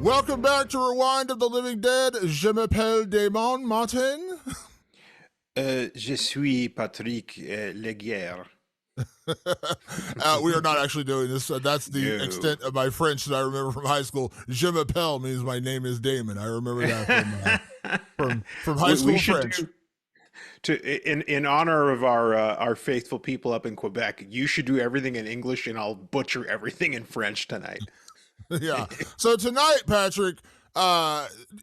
Welcome back to Rewind of the Living Dead. Je m'appelle Damon Martin. Je suis Patrick Leguerre. We are not actually doing this. That's the No. extent of my French that I remember from high school. Je m'appelle means my name is Damon. I remember that from high We school should French. do in honor of our faithful people up in Quebec. You should do everything in English, and I'll butcher everything in French tonight. Yeah. So tonight, Patrick,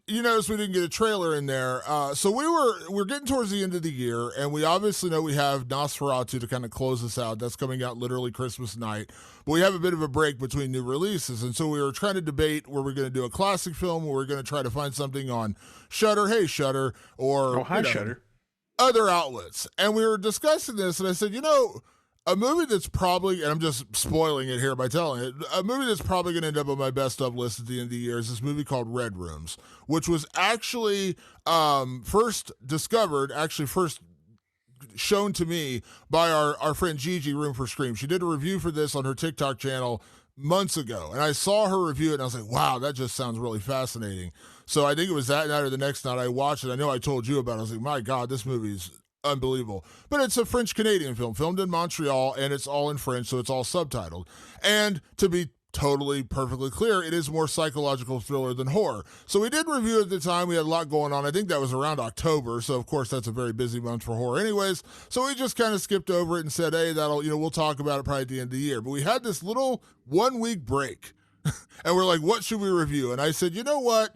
you notice we didn't get a trailer in there. So we're getting towards the end of the year, and we obviously know we have Nosferatu to kind of close us out. That's coming out literally Christmas night. But we have a bit of a break between new releases, and so we were trying to debate were we going to do a classic film, or we're going to try to find something on Shudder, hey Shudder, or Oh, hi, Shutter. other outlets. And we were discussing this, and I said, a movie that's probably, and I'm just spoiling it here by telling it, a movie that's probably going to end up on my best of list at the end of the year is this movie called Red Rooms, which was actually first discovered, actually first shown to me by our friend Gigi Room for Scream. She did a review for this on her TikTok channel months ago, and I saw her review it, and I was like, wow, that just sounds really fascinating. So I think it was that night or the next night I watched it. I know I told you about it. I was like, my God, this movie's unbelievable. But it's a French Canadian film, filmed in Montreal, and it's all in French, so it's all subtitled. And to be totally perfectly clear, it is more psychological thriller than horror. So we did review at the time. We had a lot going on. I think that was around October, so of course that's a very busy month for horror anyways. So we just kind of skipped over it and said, hey, we'll talk about it probably at the end of the year. But we had this little 1 week break. And we're like, what should we review? And I said, you know what?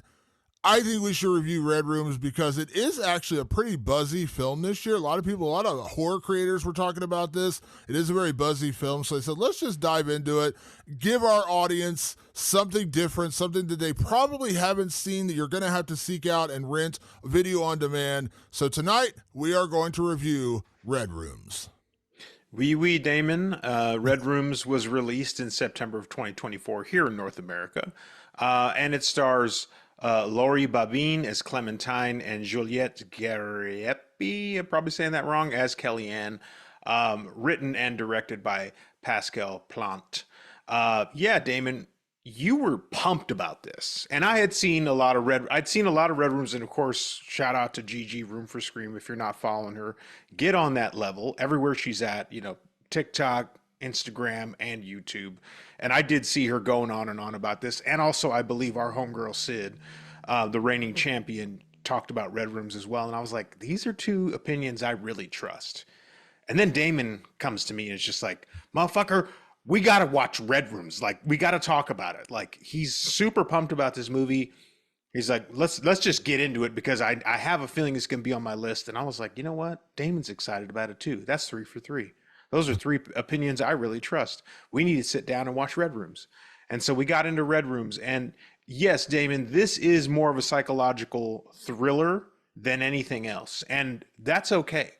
I think we should review Red Rooms because it is actually a pretty buzzy film this year. A lot of horror creators were talking about this. It is a very buzzy film. So I said, let's just dive into it, give our audience something different, something that they probably haven't seen that you're going to have to seek out and rent video on demand. So tonight we are going to review Red Rooms. Oui, Damon. Red Rooms was released in September of 2024 here in North America, and it stars Laurie Babine as Clementine and Juliette Gariepi, I'm probably saying that wrong, as Kellyanne. Written and directed by Pascal Plante. Yeah, Damon, you were pumped about this, and I'd seen a lot of Red Rooms, and of course, shout out to Gigi Room for Scream. If you're not following her, get on that level everywhere she's at. TikTok, Instagram, and YouTube. And I did see her going on and on about this. And also, I believe our homegirl Sid, the reigning champion, talked about Red Rooms as well. And I was like, these are two opinions I really trust. And then Damon comes to me and is just like, motherfucker, we got to watch Red Rooms. Like, we got to talk about it. Like, he's super pumped about this movie. He's like, let's just get into it because I have a feeling it's going to be on my list. And I was like, you know what? Damon's excited about it too. That's 3 for 3. Those are 3 opinions I really trust. We need to sit down and watch Red Rooms. And so we got into Red Rooms. And yes, Damon, this is more of a psychological thriller than anything else. And that's okay.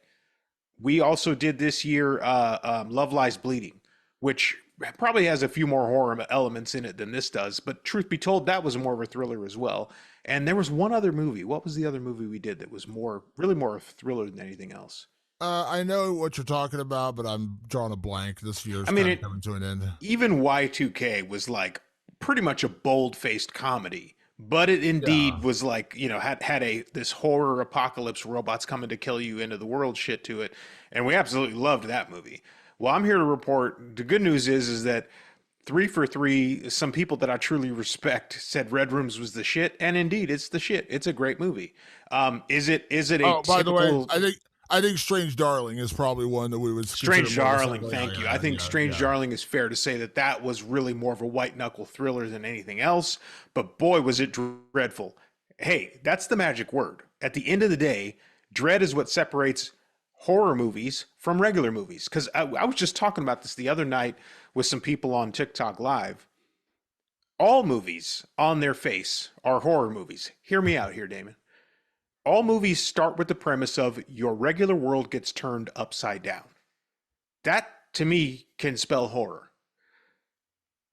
We also did this year Love Lies Bleeding, which probably has a few more horror elements in it than this does. But truth be told, that was more of a thriller as well. And there was one other movie. What was the other movie we did that was really more of a thriller than anything else? I know what you're talking about, but I'm drawing a blank. This year's I mean, kind of coming to an end. even Y2K was like pretty much a bold-faced comedy, but it Yeah. indeed was like, had a this horror apocalypse, robots coming to kill you, into the world shit to it, and we absolutely loved that movie. Well, I'm here to report the good news is that 3 for 3, some people that I truly respect said Red Rooms was the shit, and indeed it's the shit. It's a great movie. Is it a Oh, by the way, typical I think Strange Darling is probably one that we would Strange consider more of a Darling? Thank you. I think Strange yeah. Darling is fair to say that that was really more of a white knuckle thriller than anything else. But boy, was it dreadful. Hey, that's the magic word. At the end of the day, dread is what separates horror movies from regular movies. Because I was just talking about this the other night with some people on TikTok Live. All movies on their face are horror movies. Hear me out here, Damon. All movies start with the premise of your regular world gets turned upside down. That, to me, can spell horror.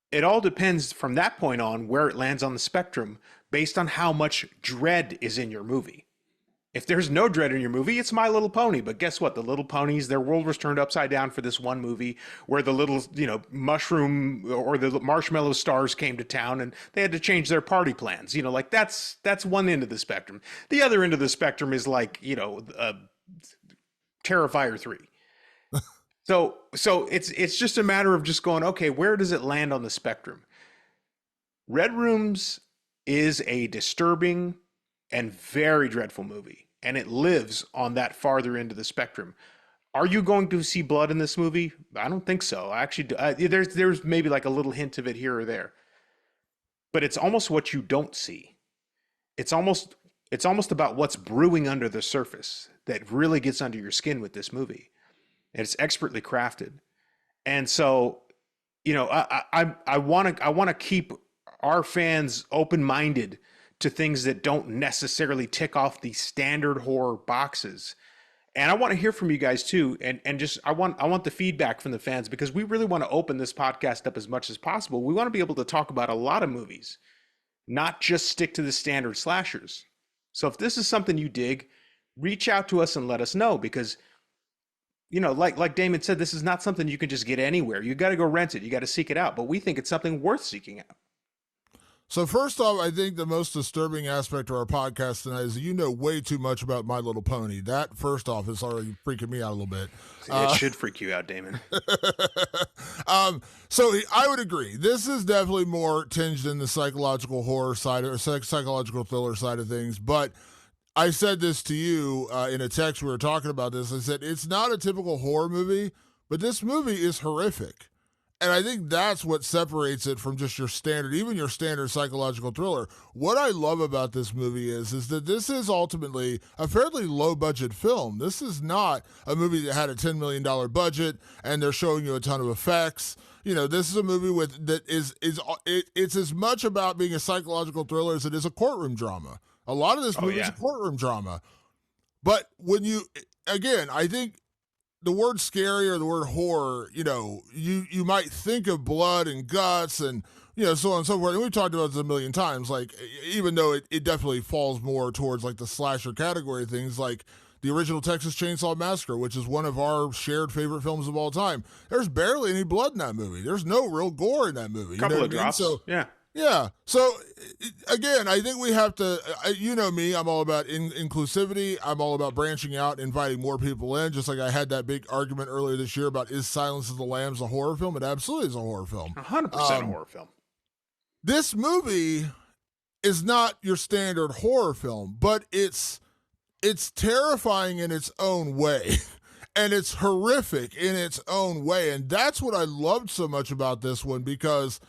It all depends from that point on where it lands on the spectrum based on how much dread is in your movie. If there's no dread in your movie, it's My Little Pony. But guess what? The Little Ponies, their world was turned upside down for this one movie where the little, mushroom or the marshmallow stars came to town and they had to change their party plans. Like that's one end of the spectrum. The other end of the spectrum is like, Terrifier 3. So it's just a matter of just going, okay, where does it land on the spectrum? Red Rooms is a disturbing and very dreadful movie, and it lives on that farther end of the spectrum. Are you going to see blood in this movie? I don't think so. Actually, there's maybe like a little hint of it here or there, but it's almost what you don't see. It's almost about what's brewing under the surface that really gets under your skin with this movie. And it's expertly crafted. And so, I want to keep our fans open-minded to things that don't necessarily tick off the standard horror boxes. And I want to hear from you guys too. And just, I want the feedback from the fans, because we really want to open this podcast up as much as possible. We want to be able to talk about a lot of movies, not just stick to the standard slashers. So if this is something you dig, reach out to us and let us know, because like Damon said, this is not something you can just get anywhere. You got to go rent it. You got to seek it out. But we think it's something worth seeking out. So first off, I think the most disturbing aspect of our podcast tonight is you know way too much about My Little Pony. That, first off, is already freaking me out a little bit. It should freak you out, Damon. So I would agree. This is definitely more tinged in the psychological horror side or psychological thriller side of things. But I said this to you in a text. We were talking about this. I said, it's not a typical horror movie, but this movie is horrific. And I think that's what separates it from just your standard, even your standard psychological thriller. What I love about this movie is that this is ultimately a fairly low-budget film. This is not a movie that had a $10 million budget and they're showing you a ton of effects. This is a movie it's as much about being a psychological thriller as it is a courtroom drama. A lot of this movie is a courtroom drama. But I think the word scary or the word horror, you might think of blood and guts and, so on and so forth. And we've talked about this a million times, like, even though it definitely falls more towards like the slasher category things, like the original Texas Chainsaw Massacre, which is one of our shared favorite films of all time. There's barely any blood in that movie. There's no real gore in that movie. A couple of drops. So, yeah. Yeah. So, again, I think we have to, me, I'm all about inclusivity. I'm all about branching out, inviting more people in, just like I had that big argument earlier this year about, is Silence of the Lambs a horror film? It absolutely is a horror film. 100% a horror film. This movie is not your standard horror film, but it's terrifying in its own way. And it's horrific in its own way. And that's what I loved so much about this one, because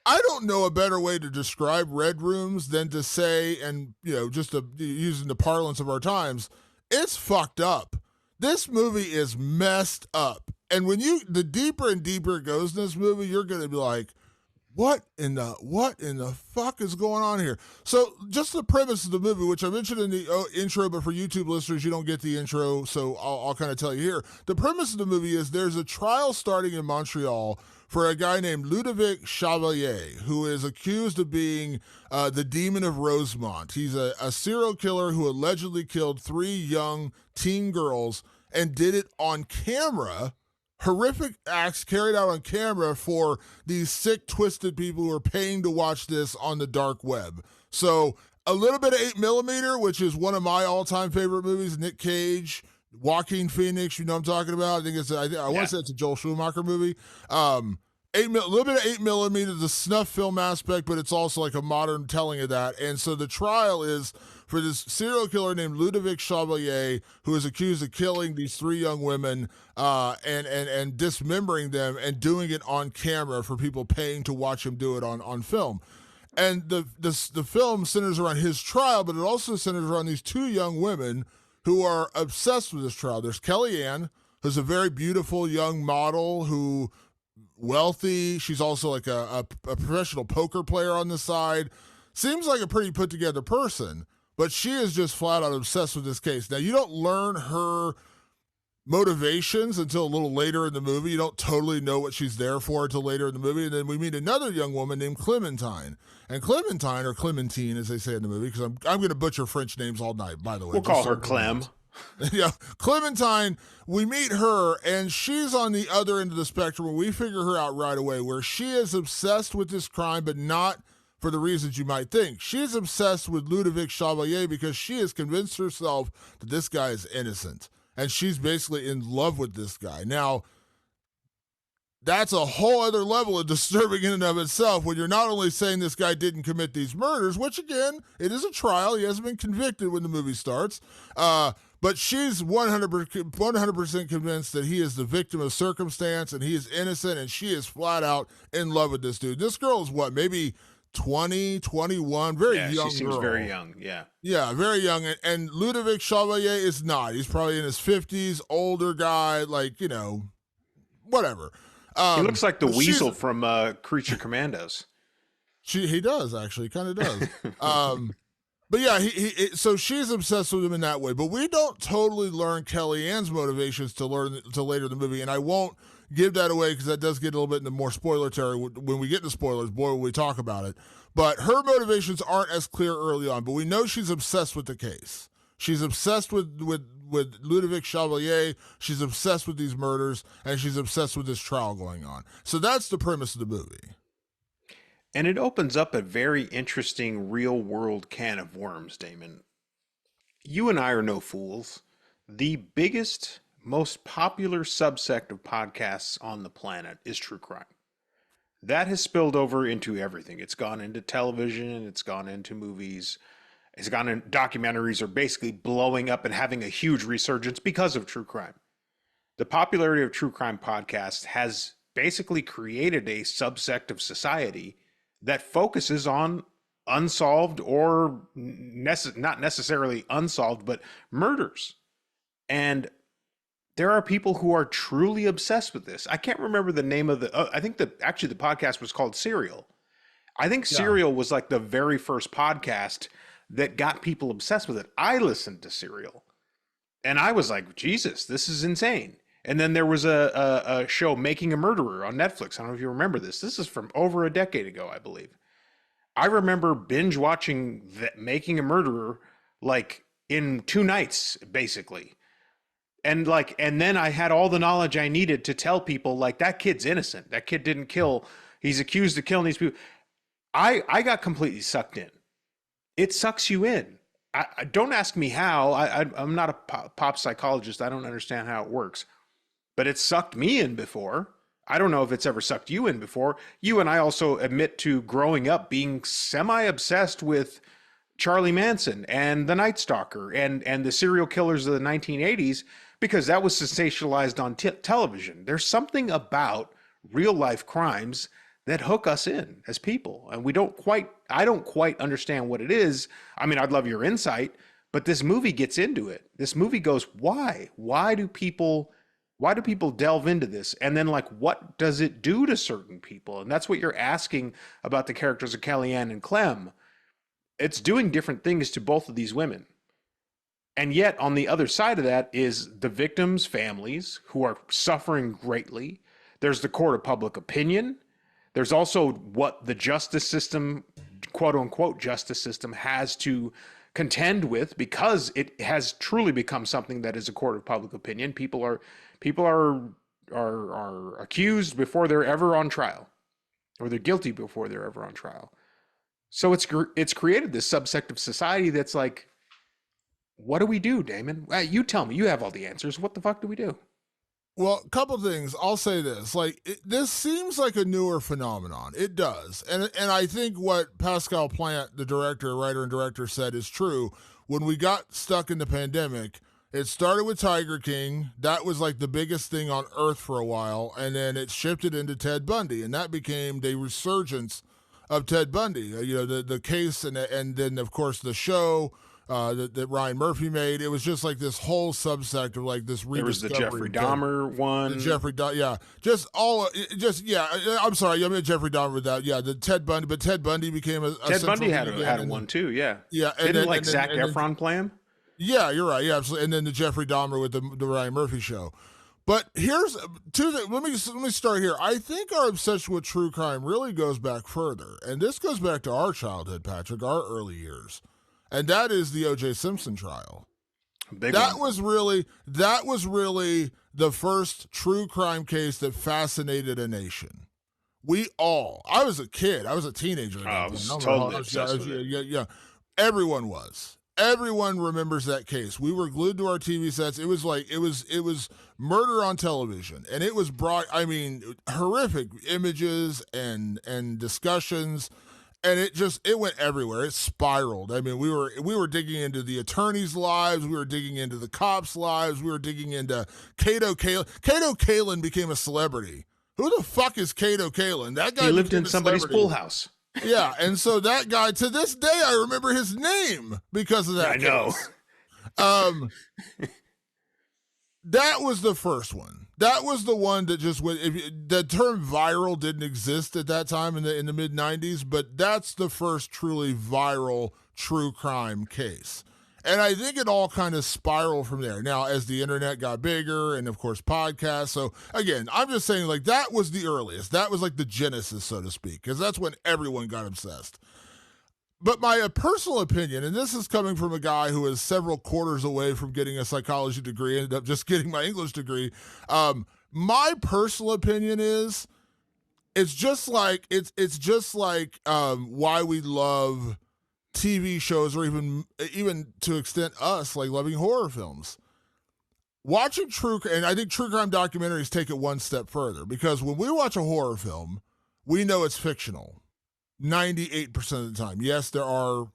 I don't know a better way to describe Red Rooms than to say, and using the parlance of our times, it's fucked up. This movie is messed up. And the deeper and deeper it goes in this movie, you're going to be like, what in the fuck is going on here? So just the premise of the movie, which I mentioned in the intro, but for YouTube listeners, you don't get the intro, so I'll kind of tell you here. The premise of the movie is there's a trial starting in Montreal for a guy named Ludovic Chevalier, who is accused of being the Demon of Rosemont. He's a serial killer who allegedly killed 3 young teen girls and did it on camera. Horrific acts carried out on camera for these sick, twisted people who are paying to watch this on the dark web. So a little bit of 8mm, which is one of my all-time favorite movies. Nick Cage, Joaquin Phoenix, you know what I'm talking about? I want to say it's a Joel Schumacher movie. A little bit of 8mm, the snuff film aspect, but it's also like a modern telling of that. And so the trial is for this serial killer named Ludovic Chevalier, who is accused of killing these 3 young women and dismembering them and doing it on camera for people paying to watch him do it on film. And the film centers around his trial, but it also centers around these 2 young women who are obsessed with this trial. There's Kellyanne, who's a very beautiful young model who wealthy. She's also like a professional poker player on the side. Seems like a pretty put together person, but she is just flat out obsessed with this case. Now, you don't learn her motivations until a little later in the movie. You don't totally know what she's there for until later in the movie. And then we meet another young woman named Clementine. And Clementine, or Clementine, as they say in the movie, because I'm going to butcher French names all night, by the way. We'll call her Clem. Yeah, Clementine, we meet her, and she's on the other end of the spectrum, and we figure her out right away, where she is obsessed with this crime, but not for the reasons you might think. She is obsessed with Ludovic Chevalier because she has convinced herself that this guy is innocent, and she's basically in love with this guy. Now, that's a whole other level of disturbing in and of itself when you're not only saying this guy didn't commit these murders, which, again, it is a trial. He hasn't been convicted when the movie starts. But she's 100% convinced that he is the victim of circumstance and he is innocent, and she is flat out in love with this dude. This girl is what, maybe 20, 21, very young girl. She seems very young, yeah. Yeah, very young. And Ludovic Chevalier is not. He's probably in his 50s, older guy, like, whatever. He looks like the Weasel from Creature Commandos. He does, actually. Kind of does. But yeah, so she's obsessed with him in that way. But we don't totally learn Kellyanne's motivations till later in the movie, and I won't give that away because that does get a little bit into more spoiler territory when we get to spoilers. Boy, will we talk about it. But her motivations aren't as clear early on, but we know she's obsessed with the case. She's obsessed with Ludovic Chevalier. She's obsessed with these murders, and she's obsessed with this trial going on. So that's the premise of the movie. And it opens up a very interesting real-world can of worms, Damon. You and I are no fools. The biggest, most popular subsect of podcasts on the planet is true crime. That has spilled over into everything. It's gone into television, it's gone into movies, it's gone into documentaries are basically blowing up and having a huge resurgence because of true crime. The popularity of true crime podcasts has basically created a subsect of society that focuses on unsolved or not necessarily unsolved, but murders. And there are people who are truly obsessed with this. I can't remember the name of I think the podcast was called Serial. I think Serial was like the very first podcast that got people obsessed with it. I listened to Serial and I was like, Jesus, this is insane. And then there was a show, Making a Murderer, on Netflix. I don't know if you remember this. This is from over a decade ago, I believe. I remember binge watching Making a Murderer like in 2 nights, basically. And then I had all the knowledge I needed to tell people, like, that kid's innocent. That kid didn't kill. He's accused of killing these people. I got completely sucked in. It sucks you in. I don't ask me how. I'm not a pop psychologist. I don't understand how it works. But it's sucked me in before. I don't know if it's ever sucked you in before. You and I also admit to growing up being semi-obsessed with Charlie Manson and the Night Stalker and the serial killers of the 1980s because that was sensationalized on television. There's something about real-life crimes that hook us in as people. And I don't quite understand what it is. I mean, I'd love your insight, but this movie gets into it. This movie goes, why? Why do people delve into this? And then, like, what does it do to certain people? And that's what you're asking about the characters of Kellyanne and Clem. It's doing different things to both of these women. And yet, on the other side of that is the victims' families who are suffering greatly. There's the court of public opinion. There's also what the justice system, quote unquote justice system, has to contend with because it has truly become something that is a court of public opinion. People are accused before they're ever on trial, or they're guilty before they're ever on trial. So it's created this subsect of society that's like, what do we do, Damon? You tell me. You have all the answers. What the fuck do we do? Well, a couple things. I'll say this. This seems like a newer phenomenon. It does. And I think what Pascal Plante, the writer and director, said is true. When we got stuck in the pandemic, it started with Tiger King. That was like the biggest thing on earth for a while. And then it shifted into Ted Bundy. And that became the resurgence of Ted Bundy. The case and then, of course, the show that Ryan Murphy made. It was just like this whole subsect of like this rediscovery. There was the Jeffrey Dahmer one. I'm sorry, I meant Jeffrey Dahmer with that. Yeah, the Ted Bundy, but Ted Bundy became a Ted Bundy had one too. Yeah, yeah. Didn't Zac Efron play him? Yeah, you're right. Yeah, absolutely. And then the Jeffrey Dahmer with the Ryan Murphy show. But here's let me start here. I think our obsession with true crime really goes back further, and this goes back to our childhood, Patrick, our early years, and that is the O.J. Simpson trial. Big That one. was really the first true crime case that fascinated a nation. I was a kid, I was a teenager. I was totally obsessed with it. Yeah. Everyone was. Everyone remembers that case. We were glued to our TV sets. It was like it was murder on television, and it was horrific images and discussions, and it went everywhere. It spiraled. I mean, we were digging into the attorneys' lives, we were digging into the cops' lives, we were digging into Kato Kaelin. Kato Kaelin became a celebrity. Who the fuck is Kato Kaelin? That guy He lived in somebody's pool house. Yeah, and so that guy, to this day, I remember his name because of that. I know. That was the first one. That was the one that just went. The term viral didn't exist at that time in the mid '90s, but that's the first truly viral true crime case. And I think it all kind of spiraled from there. Now, as the internet got bigger and, of course, podcasts. So, again, I'm just saying, like, that was the earliest. That was like the genesis, so to speak, because that's when everyone got obsessed. But my personal opinion, and this is coming from a guy who is several quarters away from getting a psychology degree, ended up just getting my English degree. My personal opinion is it's just like why we love TV shows, or even to extent us like loving horror films. Watching and I think true crime documentaries take it one step further, because when we watch a horror film, we know it's fictional 98% of the time. Yes, there are,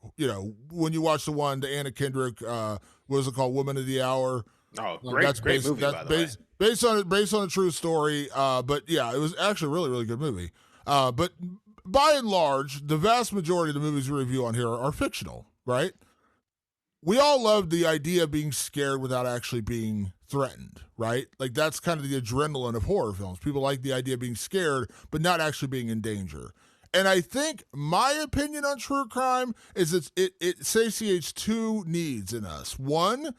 when you watch the Anna Kendrick, what was it called, Woman of the Hour? Oh, great movie, by the way. Based on a true story. But yeah, it was actually a really, really good movie. But by and large, the vast majority of the movies we review on here are fictional, right? We all love the idea of being scared without actually being threatened, right? Like, that's kind of the adrenaline of horror films. People like the idea of being scared, but not actually being in danger. And I think my opinion on true crime is it satiates two needs in us. One,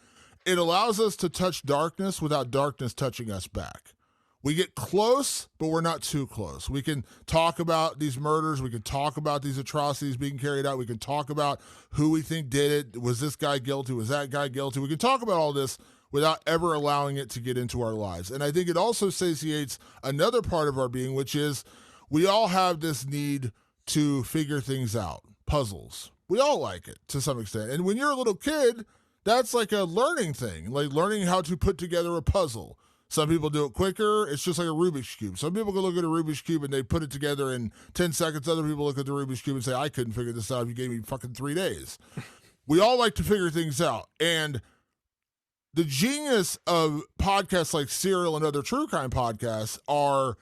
it allows us to touch darkness without darkness touching us back. We get close, but we're not too close. We can talk about these murders. We can talk about these atrocities being carried out. We can talk about who we think did it. Was this guy guilty? Was that guy guilty? We can talk about all this without ever allowing it to get into our lives. And I think it also satiates another part of our being, which is we all have this need to figure things out, puzzles. We all like it to some extent. And when you're a little kid, that's like a learning thing, like learning how to put together a puzzle. Some people do it quicker. It's just like a Rubik's Cube. Some people can look at a Rubik's Cube and they put it together in 10 seconds. Other people look at the Rubik's Cube and say, I couldn't figure this out if you gave me fucking 3 days. We all like to figure things out. And the genius of podcasts like Serial and other true crime podcasts are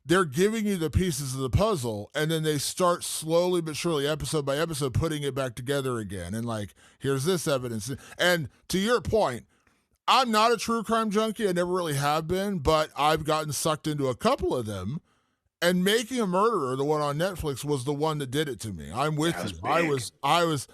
they're giving you the pieces of the puzzle, and then they start slowly but surely, episode by episode, putting it back together again. And like, here's this evidence. And to your point, I'm not a true crime junkie. I never really have been, but I've gotten sucked into a couple of them. And Making a Murderer, the one on Netflix, was the one that did it to me. I'm with you. I was,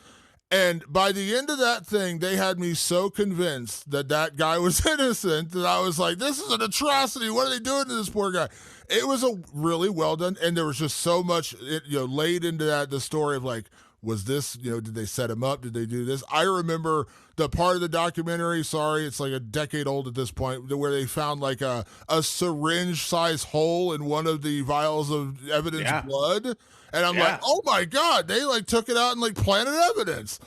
and by the end of that thing, they had me so convinced that guy was innocent that I was like, this is an atrocity. What are they doing to this poor guy? It was a really well done, and there was just so much, laid into the story of like, was this, did they set him up? Did they do this? I remember the part of the documentary, sorry, it's like a decade old at this point, where they found like a syringe-sized hole in one of the vials of evidence blood. And I'm like, oh my God, they like took it out and like planted evidence.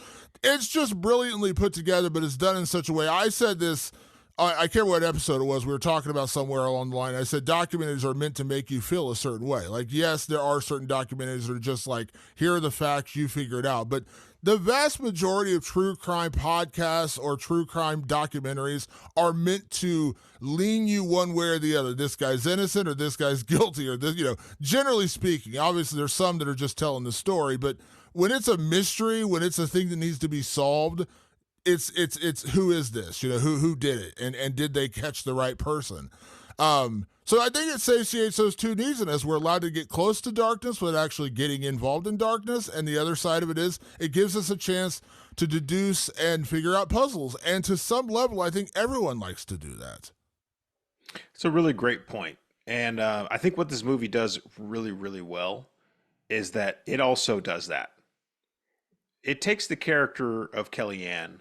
It's just brilliantly put together, but it's done in such a way. I said this, I can't remember what episode it was. We were talking about somewhere along the line. I said documentaries are meant to make you feel a certain way. Like, yes, there are certain documentaries that are just like, here are the facts, you figure it out. But the vast majority of true crime podcasts or true crime documentaries are meant to lean you one way or the other. This guy's innocent or this guy's guilty, or this, generally speaking. Obviously, there's some that are just telling the story. But when it's a mystery, when it's a thing that needs to be solved, it's who is this? Who did it? And did they catch the right person? So I think it satiates those two needs in us. We're allowed to get close to darkness without actually getting involved in darkness. And the other side of it is it gives us a chance to deduce and figure out puzzles. And to some level, I think everyone likes to do that. It's a really great point. And I think what this movie does really, really well is that it also does that. It takes the character of Kellyanne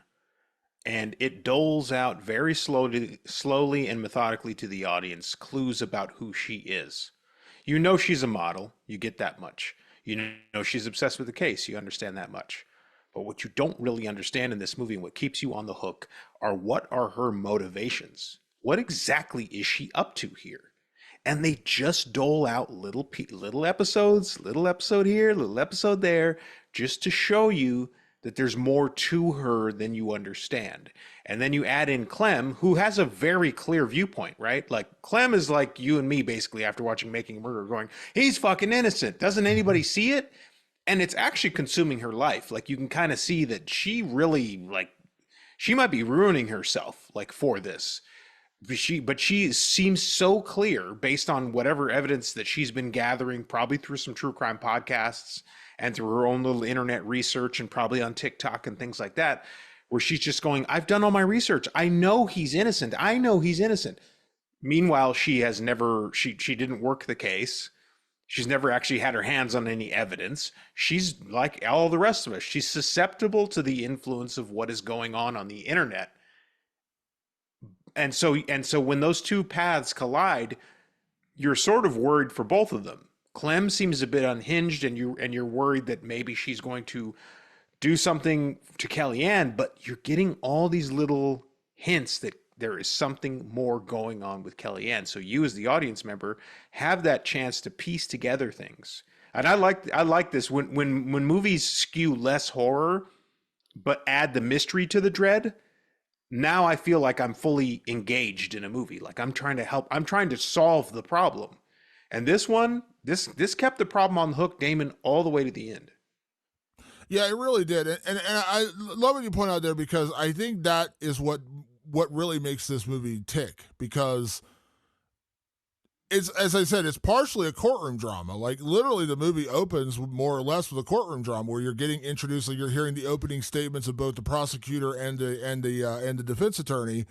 and it doles out very slowly and methodically to the audience clues about who she is. You know she's a model, you get that much. You know she's obsessed with the case, you understand that much. But what you don't really understand in this movie and what keeps you on the hook are what are her motivations? What exactly is she up to here? And they just dole out little episodes, little episode here, little episode there, just to show you that there's more to her than you understand. And then you add in Clem, who has a very clear viewpoint, right? Like Clem is like you and me basically after watching Making a Murderer going, he's fucking innocent. Doesn't anybody see it? And it's actually consuming her life. Like you can kind of see that she really like, she might be ruining herself like for this. But she seems so clear based on whatever evidence that she's been gathering, probably through some true crime podcasts and through her own little internet research and probably on TikTok and things like that, where she's just going, I've done all my research. I know he's innocent. I know he's innocent. Meanwhile, she has never, she didn't work the case. She's never actually had her hands on any evidence. She's like all the rest of us. She's susceptible to the influence of what is going on the internet. And so when those two paths collide, you're sort of worried for both of them. Clem seems a bit unhinged, and you're worried that maybe she's going to do something to Kellyanne, but you're getting all these little hints that there is something more going on with Kellyanne. So you, as the audience member, have that chance to piece together things. And I like this when movies skew less horror, but add the mystery to the dread. Now I feel like I'm fully engaged in a movie. Like I'm trying to help. I'm trying to solve the problem. And this one, this kept the problem on the hook, Damon, all the way to the end. Yeah, it really did. And I love what you point out there because I think that is what really makes this movie tick because it's, as I said, it's partially a courtroom drama. Like literally the movie opens more or less with a courtroom drama where you're getting introduced, like you're hearing the opening statements of both the prosecutor and the defense attorney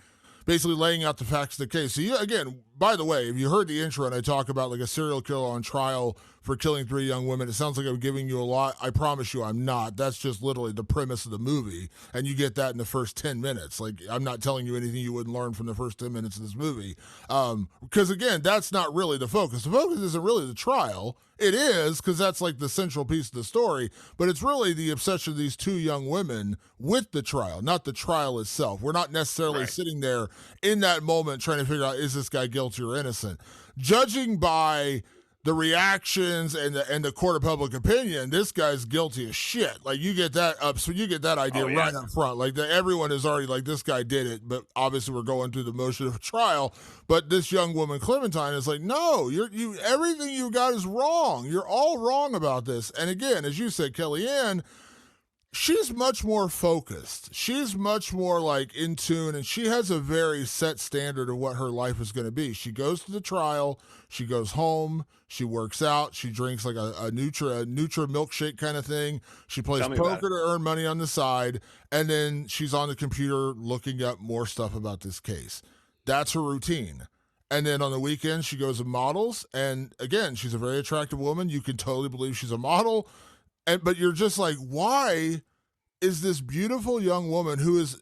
basically laying out the facts of the case. So you, again, by the way, if you heard the intro and I talk about like a serial killer on trial for killing 3 young women, it sounds like I'm giving you a lot. I promise you I'm not. That's just literally the premise of the movie. And you get that in the first 10 minutes. Like I'm not telling you anything you wouldn't learn from the first 10 minutes of this movie. Because again, that's not really the focus. The focus isn't really the trial. It is, because that's like the central piece of the story, but it's really the obsession of these 2 young women with the trial, not the trial itself. We're not necessarily sitting there in that moment trying to figure out, is this guy guilty or innocent? Judging by the reactions and the court of public opinion, this guy's guilty as shit. Like you get that up, so you get that idea right up front. Like everyone is already like, this guy did it, but obviously we're going through the motion of a trial. But this young woman, Clementine, is like, no, you everything you got is wrong. You're all wrong about this. And again, as you said, Kellyanne, she's much more focused. She's much more like in tune, and she has a very set standard of what her life is going to be. She goes to the trial, she goes home, she works out, she drinks like a Nutra milkshake kind of thing. She plays poker to earn money on the side, and then she's on the computer looking up more stuff about this case. That's her routine. And then on the weekends, she goes and models, and again, she's a very attractive woman. You can totally believe she's a model. But you're just like, why is this beautiful young woman who is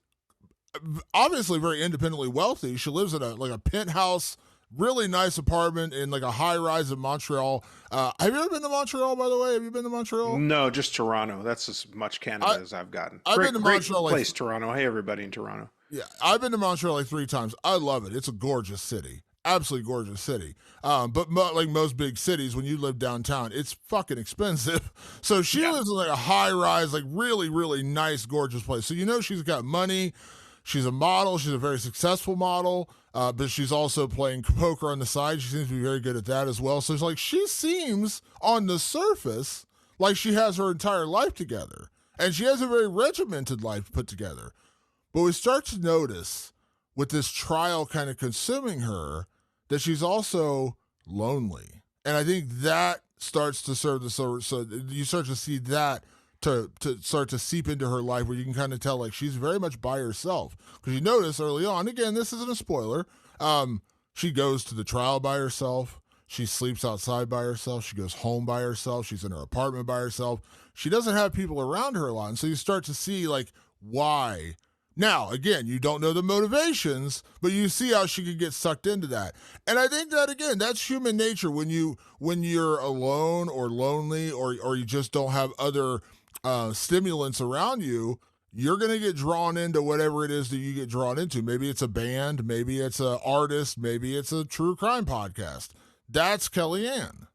obviously very independently wealthy? She lives in a penthouse, really nice apartment in like a high rise in Montreal. Have you ever been to Montreal, by the way? Have you been to Montreal? No, just Toronto. That's as much Canada as I've gotten. I've been to Montreal. Great place, Toronto. Hey, everybody in Toronto. Yeah, I've been to Montreal like 3 times. I love it. It's a gorgeous city. Absolutely gorgeous city. But like most big cities, when you live downtown, it's fucking expensive. So she lives in like a high rise, like really, really nice, gorgeous place. So you know she's got money. She's a model. She's a very successful model. But she's also playing poker on the side. She seems to be very good at that as well. So it's like she seems on the surface like she has her entire life together. And she has a very regimented life put together. But we start to notice with this trial kind of consuming her that she's also lonely. And I think that starts to serve the so you start to see that to start to seep into her life, where you can kind of tell like she's very much by herself, because you notice early on, again, this isn't a spoiler, she goes to the trial by herself, she sleeps outside by herself, she goes home by herself, she's in her apartment by herself, she doesn't have people around her a lot. And so you start to see like why. Now, again, you don't know the motivations, but you see how she could get sucked into that. And I think that, again, that's human nature. When you're alone or lonely, or you just don't have other stimulants around you, you're going to get drawn into whatever it is that you get drawn into. Maybe it's a band, maybe it's an artist, maybe it's a true crime podcast. That's Kellyanne.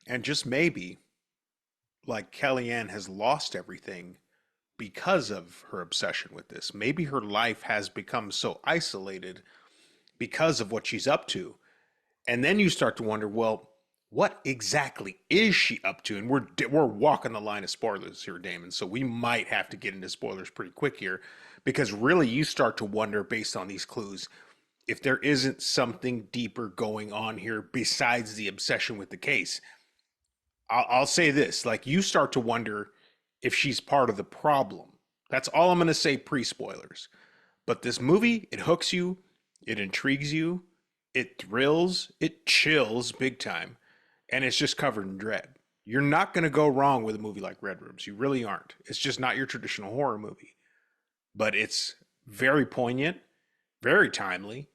And just maybe, like, Kellyanne has lost everything because of her obsession with this. Maybe her life has become so isolated because of what she's up to. And then you start to wonder, well, what exactly is she up to? And we're walking the line of spoilers here, Damon. So we might have to get into spoilers pretty quick here, because really you start to wonder, based on these clues, if there isn't something deeper going on here besides the obsession with the case. I'll say this, like, you start to wonder if she's part of the problem. That's all I'm going to say pre-spoilers. But this movie, it hooks you, it intrigues you, it thrills, it chills big time, and it's just covered in dread. You're not going to go wrong with a movie like Red Rooms. You really aren't. It's just not your traditional horror movie. But it's very poignant, very timely,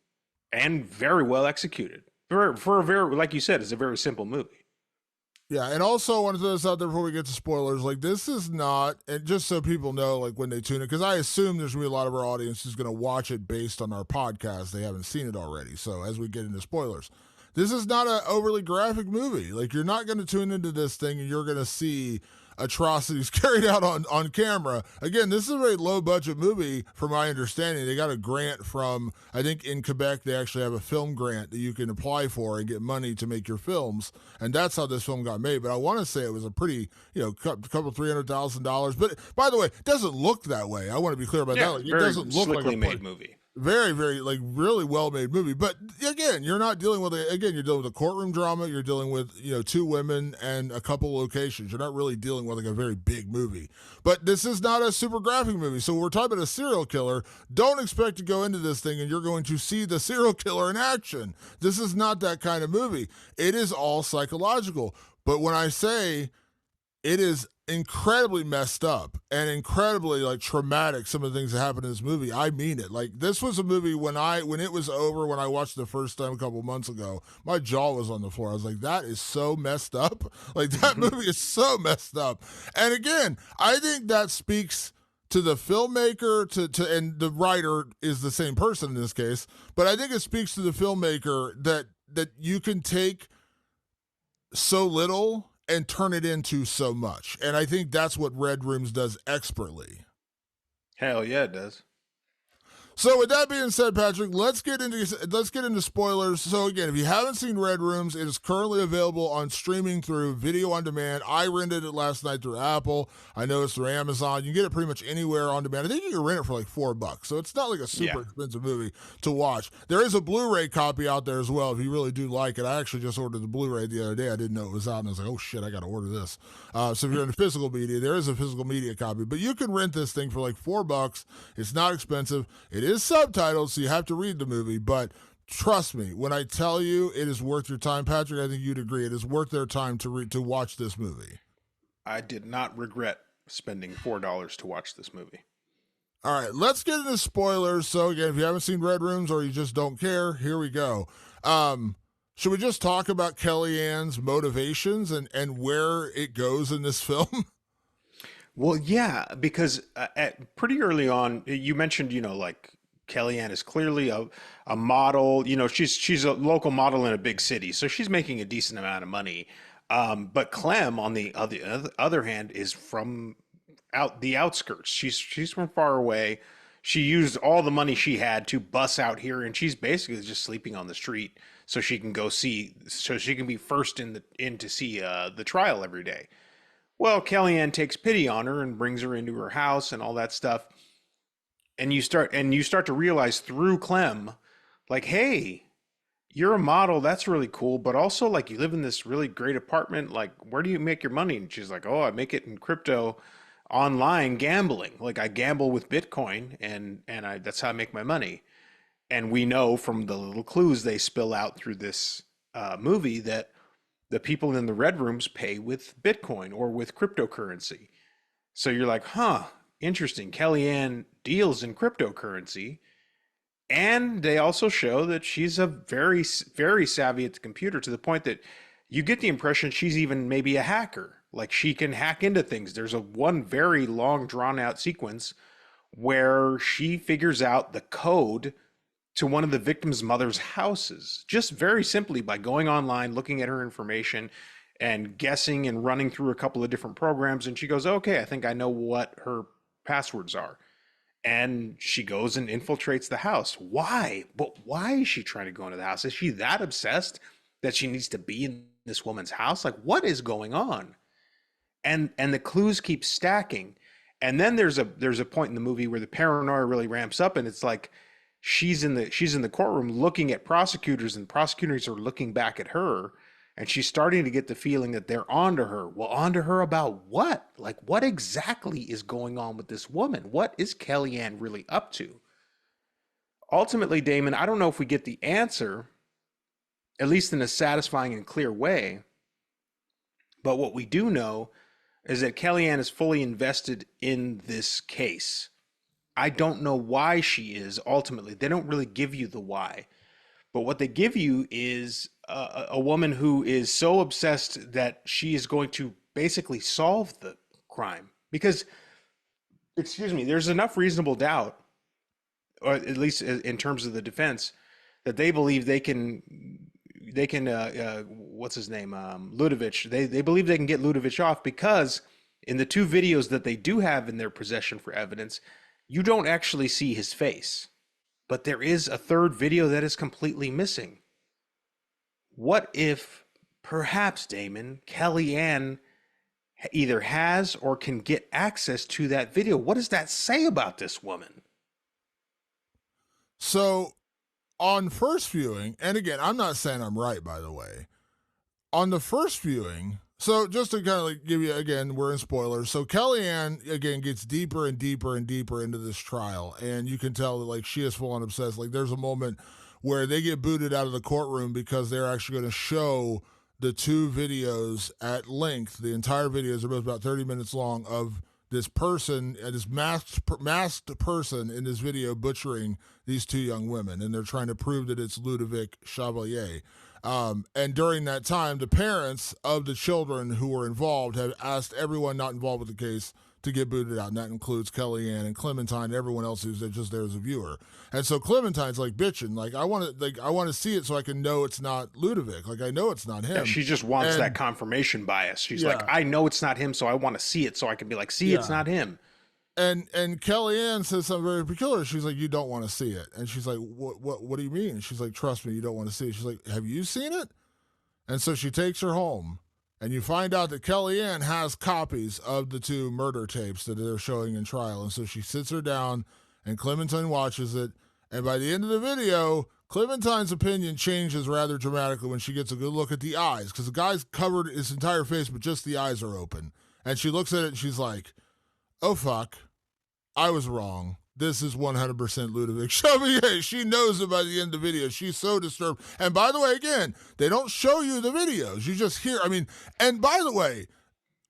and very well executed. For a very, like you said, it's a very simple movie. Yeah, and also I want to throw this out there before we get to spoilers. Like, this is not, and just so people know, like, when they tune in, because I assume there's going to be a lot of our audience who's going to watch it based on our podcast. They haven't seen it already. So as we get into spoilers, this is not an overly graphic movie. Like, you're not going to tune into this thing and you're going to see atrocities carried out on camera. Again, this is a very low budget movie from my understanding. They got a grant from, I think in Quebec, they actually have a film grant that you can apply for and get money to make your films. And that's how this film got made. But I want to say it was a pretty, couple $300,000. But by the way, it doesn't look that way. I want to be clear about that. Like, it doesn't look like a made movie. Very, very, like, really well-made movie. But again, you're not dealing with you're dealing with a courtroom drama. You're dealing with, two women and a couple locations. You're not really dealing with, like, a very big movie. But this is not a super graphic movie. So we're talking about a serial killer. Don't expect to go into this thing and you're going to see the serial killer in action. This is not that kind of movie. It is all psychological. But when I say it is incredibly messed up and incredibly, like, traumatic, some of the things that happened in this movie, I mean it. Like, this was a movie when it was over, when I watched it the first time a couple months ago, my jaw was on the floor. I was like, that is so messed up. Like, that movie is so messed up. And again, I think that speaks to the filmmaker, and the writer is the same person in this case, but I think it speaks to the filmmaker that you can take so little and turn it into so much. And I think that's what Red Rooms does expertly. Hell yeah, it does. So with that being said, Patrick, let's get into spoilers. So again, if you haven't seen Red Rooms, it is currently available on streaming through video on demand. I rented it last night through Apple. I know it's through Amazon. You can get it pretty much anywhere on demand. I think you can rent it for like $4. So it's not like a super expensive movie to watch. There is a Blu-ray copy out there as well if you really do like it. I actually just ordered the Blu-ray the other day. I didn't know it was out, and I was like, oh shit, I got to order this. So if you're into physical media, there is a physical media copy, but you can rent this thing for like $4. It's not expensive. It is subtitled, so you have to read the movie, but trust me when I tell you it is worth your time, Patrick. I think you'd agree it is worth their time to watch this movie. I did not regret spending $4 to watch this movie. All right, let's get into spoilers. So again, if you haven't seen Red Rooms or you just don't care, here we go. Should we just talk about Kellyanne's motivations and where it goes in this film? Well, yeah, because pretty early on, you mentioned, like, Kellyanne is clearly a model. She's a local model in a big city, so she's making a decent amount of money. But Clem, on the other hand, is from the outskirts. She's from far away. She used all the money she had to bus out here, and she's basically just sleeping on the street so she can be first in to see the trial every day. Well, Kellyanne takes pity on her and brings her into her house and all that stuff. And you start to realize through Clem, like, hey, you're a model, that's really cool, but also like you live in this really great apartment, like where do you make your money? And she's like, oh, I make it in crypto online gambling. Like I gamble with Bitcoin and I that's how I make my money. And we know from the little clues they spill out through this movie that the people in the red rooms pay with Bitcoin or with cryptocurrency. So you're like, huh, interesting. Kellyanne deals in cryptocurrency. And they also show that she's a very savvy at the computer to the point that you get the impression she's even maybe a hacker. Like she can hack into things. There's a one very long drawn out sequence where she figures out the code to one of the victim's mother's houses, just very simply by going online, looking at her information and guessing and running through a couple of different programs. And she goes, okay, I think I know what her passwords are. And she goes and infiltrates the house. Why? But why is she trying to go into the house? Is she that obsessed that she needs to be in this woman's house? Like, what is going on? And the clues keep stacking. And then there's a point in the movie where the paranoia really ramps up, and it's like she's in the courtroom looking at prosecutors, and prosecutors are looking back at her, and she's starting to get the feeling that they're onto her. Well, onto her about what? Like, what exactly is going on with this woman? What is Kellyanne really up to? Ultimately, Damon, I don't know if we get the answer, at least in a satisfying and clear way. But what we do know is that Kellyanne is fully invested in this case. I don't know why she is ultimately. They don't really give you the why. But what they give you is a woman who is so obsessed that she is going to basically solve the crime. Because, excuse me, there's enough reasonable doubt, or at least in terms of the defense, that they believe they can what's his name, Ludovich. They believe they can get Ludovich off because in the two videos that they do have in their possession for evidence, you don't actually see his face. But there is a third video that is completely missing. What if perhaps, Damon, Kellyanne either has or can get access to that video? What does that say about this woman? So on first viewing, and again, I'm not saying I'm right, by the way. On the first viewing, so just to kind of like give you, again, we're in spoilers. So Kellyanne, again, gets deeper and deeper and deeper into this trial. And you can tell that like she is full on obsessed. Like there's a moment where they get booted out of the courtroom because they're actually going to show the two videos at length. The entire videos are both about 30 minutes long of this person, this masked person in this video butchering these two young women. And they're trying to prove that it's Ludovic Chevalier. And during that time, the parents of the children who were involved have asked everyone not involved with the case to get booted out. And that includes Kellyanne and Clementine and everyone else who's just there as a viewer. And so Clementine's like bitching, like, I want to see it so I can know it's not Ludovic. Like, I know it's not him. Yeah, she just wants that confirmation bias. She's like, I know it's not him, so I want to see it so I can be like, see, it's not him. And Kellyanne says something very peculiar. She's like, you don't want to see it. And she's like, what do you mean? She's like, trust me, you don't want to see it. She's like, have you seen it? And so she takes her home, and you find out that Kellyanne has copies of the two murder tapes that they're showing in trial. And so she sits her down, and Clementine watches it. And by the end of the video, Clementine's opinion changes rather dramatically when she gets a good look at the eyes, because the guy's covered his entire face, but just the eyes are open. And she looks at it, and she's like, oh, fuck, I was wrong. This is 100% Ludovic Chevalier. She knows it by the end of the video. She's so disturbed. And by the way, again, they don't show you the videos. You just hear, and by the way,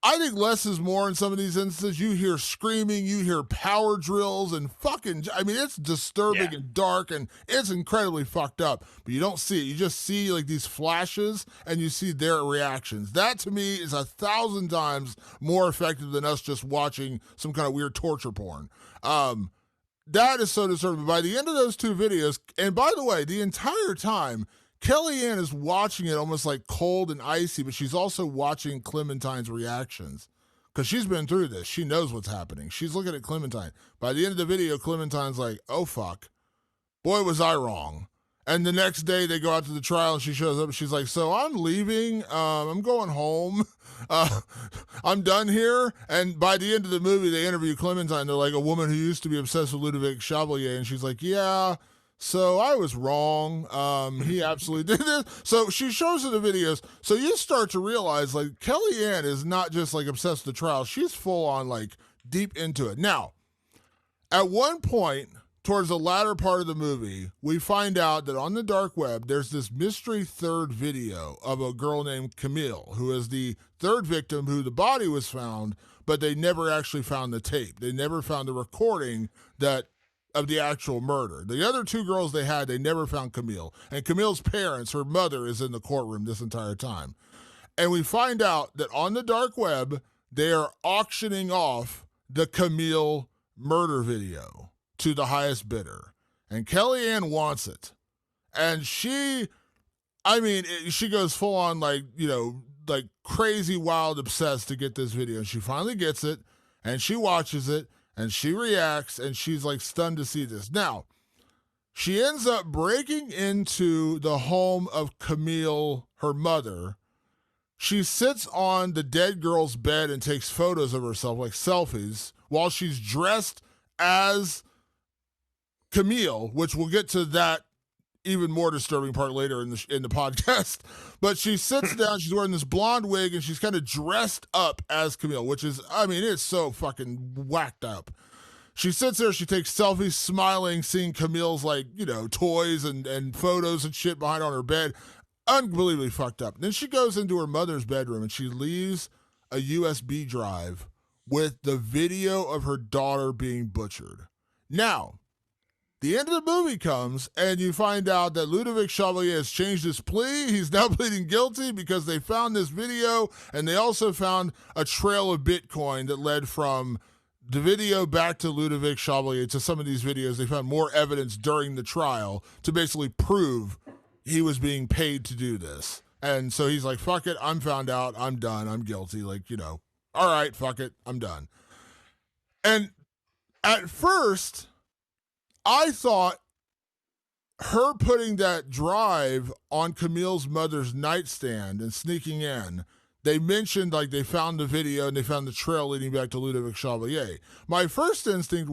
I think less is more in some of these instances. You hear screaming, you hear power drills and it's disturbing and dark and it's incredibly fucked up, but you don't see it. You just see like these flashes and you see their reactions. That to me is 1,000 times more effective than us just watching some kind of weird torture porn. That is so disturbing. By the end of those two videos, and by the way, the entire time, Kellyanne is watching it almost like cold and icy, but she's also watching Clementine's reactions because she's been through this. She knows what's happening. She's looking at Clementine. By the end of the video, Clementine's like, oh, fuck. Boy, was I wrong. And the next day they go out to the trial and she shows up and she's like, so I'm leaving. I'm going home. I'm done here. And by the end of the movie, they interview Clementine. They're like, a woman who used to be obsessed with Ludovic Chevalier. And she's like, yeah. So I was wrong. He absolutely did this. So she shows her the videos. So you start to realize like Kellyanne is not just like obsessed with the trial. She's full on like deep into it. Now, at one point, towards the latter part of the movie, we find out that on the dark web, there's this mystery third video of a girl named Camille, who is the third victim who the body was found, but they never actually found the tape. They never found the recording that of the actual murder. The other two girls they had, they never found Camille. And Camille's parents, her mother, is in the courtroom this entire time. And we find out that on the dark web, they are auctioning off the Camille murder video to the highest bidder. And Kellyanne wants it. And she goes full on like, like crazy, wild, obsessed to get this video. And she finally gets it and she watches it and she reacts and she's like stunned to see this. Now, she ends up breaking into the home of Camille, her mother. She sits on the dead girl's bed and takes photos of herself, like selfies, while she's dressed as Camille, which we'll get to that even more disturbing part later in the podcast. But she sits down, she's wearing this blonde wig, and she's kind of dressed up as Camille, which is, it's so fucking whacked up. She sits there, she takes selfies, smiling, seeing Camille's, toys and photos and shit behind on her bed. Unbelievably fucked up. Then she goes into her mother's bedroom, and she leaves a USB drive with the video of her daughter being butchered. Now, the end of the movie comes, and you find out that Ludovic Chevalier has changed his plea. He's now pleading guilty because they found this video, and they also found a trail of Bitcoin that led from the video back to Ludovic Chevalier to some of these videos. They found more evidence during the trial to basically prove he was being paid to do this. And so he's like, fuck it, I'm found out, I'm done, I'm guilty. All right, fuck it, I'm done. And at first, I thought her putting that drive on Camille's mother's nightstand and sneaking in, they mentioned they found the video and they found the trail leading back to Ludovic Chevalier. My first instinct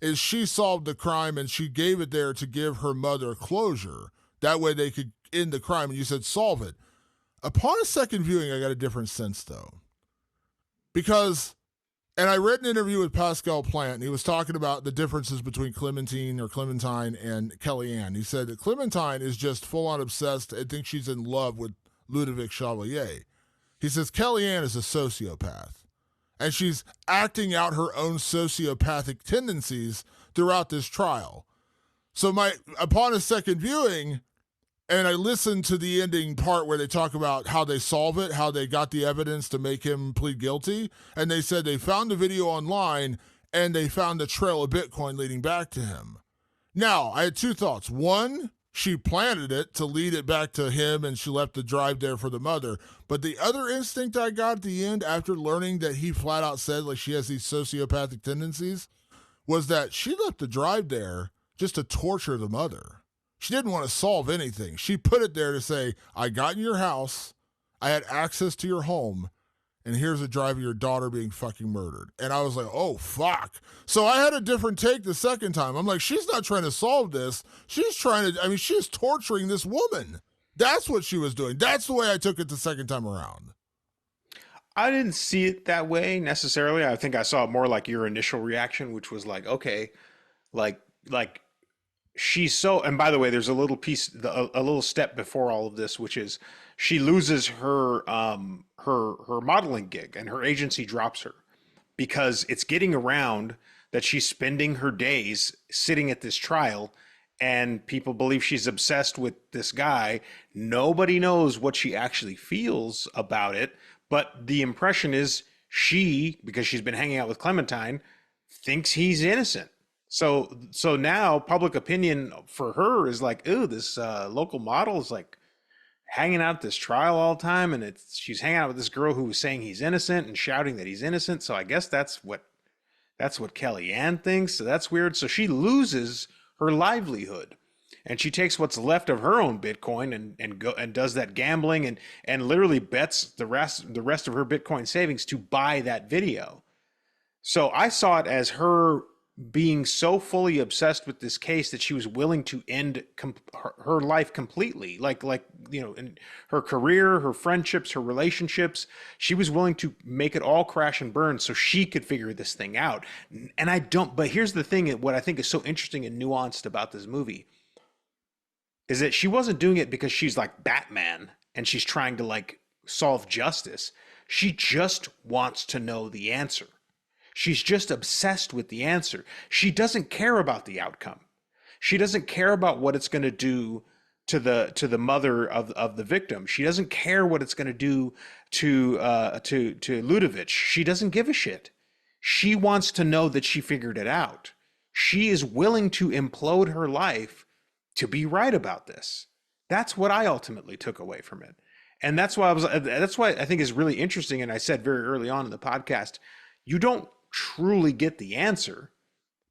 is she solved the crime and she gave it there to give her mother closure. That way they could end the crime, and you said solve it. Upon a second viewing, I got a different sense, though. Because, and I read an interview with Pascal Plante, and he was talking about the differences between Clementine and Kellyanne. He said that Clementine is just full-on obsessed and thinks she's in love with Ludovic Chevalier. He says Kellyanne is a sociopath, and she's acting out her own sociopathic tendencies throughout this trial. So upon a second viewing, and I listened to the ending part where they talk about how they solve it, how they got the evidence to make him plead guilty. And they said they found the video online and they found the trail of Bitcoin leading back to him. Now, I had two thoughts. One, she planted it to lead it back to him and she left the drive there for the mother. But the other instinct I got at the end after learning that he flat out said she has these sociopathic tendencies was that she left the drive there just to torture the mother. She didn't want to solve anything. She put it there to say, I got in your house, I had access to your home, and here's a drive of your daughter being fucking murdered. And I was like, oh, fuck. So I had a different take the second time. I'm like, she's not trying to solve this. She's she's torturing this woman. That's what she was doing. That's the way I took it the second time around. I didn't see it that way necessarily. I think I saw it more like your initial reaction, which was like, okay, like she's so, and by the way, there's a little piece, a little step before all of this, which is she loses her her modeling gig and her agency drops her because it's getting around that she's spending her days sitting at this trial and people believe she's obsessed with this guy. Nobody knows what she actually feels about it, but the impression is she, because she's been hanging out with Clementine, thinks he's innocent. So now public opinion for her is like, ooh, this local model is like hanging out at this trial all the time, and she's hanging out with this girl who was saying he's innocent and shouting that he's innocent. So I guess that's what Kellyanne thinks. So that's weird. So she loses her livelihood, and she takes what's left of her own Bitcoin and does that gambling and literally bets the rest of her Bitcoin savings to buy that video. So I saw it as her being so fully obsessed with this case that she was willing to end her life completely, like in her career, her friendships, her relationships. She was willing to make it all crash and burn so she could figure this thing out. And I don't, but here's the thing, what I think is so interesting and nuanced about this movie is that she wasn't doing it because she's like Batman and she's trying to like solve justice. She just wants to know the answer. She's just obsessed with the answer. She doesn't care about the outcome. She doesn't care about what it's going to do to the mother of the victim. She doesn't care what it's going to do to Ludovic. She doesn't give a shit. She wants to know that she figured it out. She is willing to implode her life to be right about this. That's what I ultimately took away from it. And that's why I think is really interesting. And I said very early on in the podcast, you don't truly get the answer,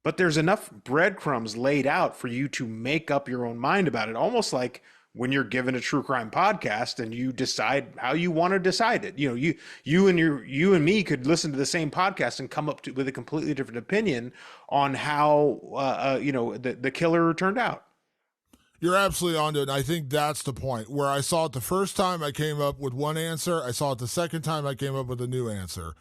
but there's enough breadcrumbs laid out for you to make up your own mind about it. Almost like when you're given a true crime podcast and you decide how you want to decide it. You and me could listen to the same podcast and come up with a completely different opinion on how the killer turned out. You're absolutely on to it. And I think that's the point. Where I saw it the first time, I came up with one answer. I saw it the second time, I came up with a new answer.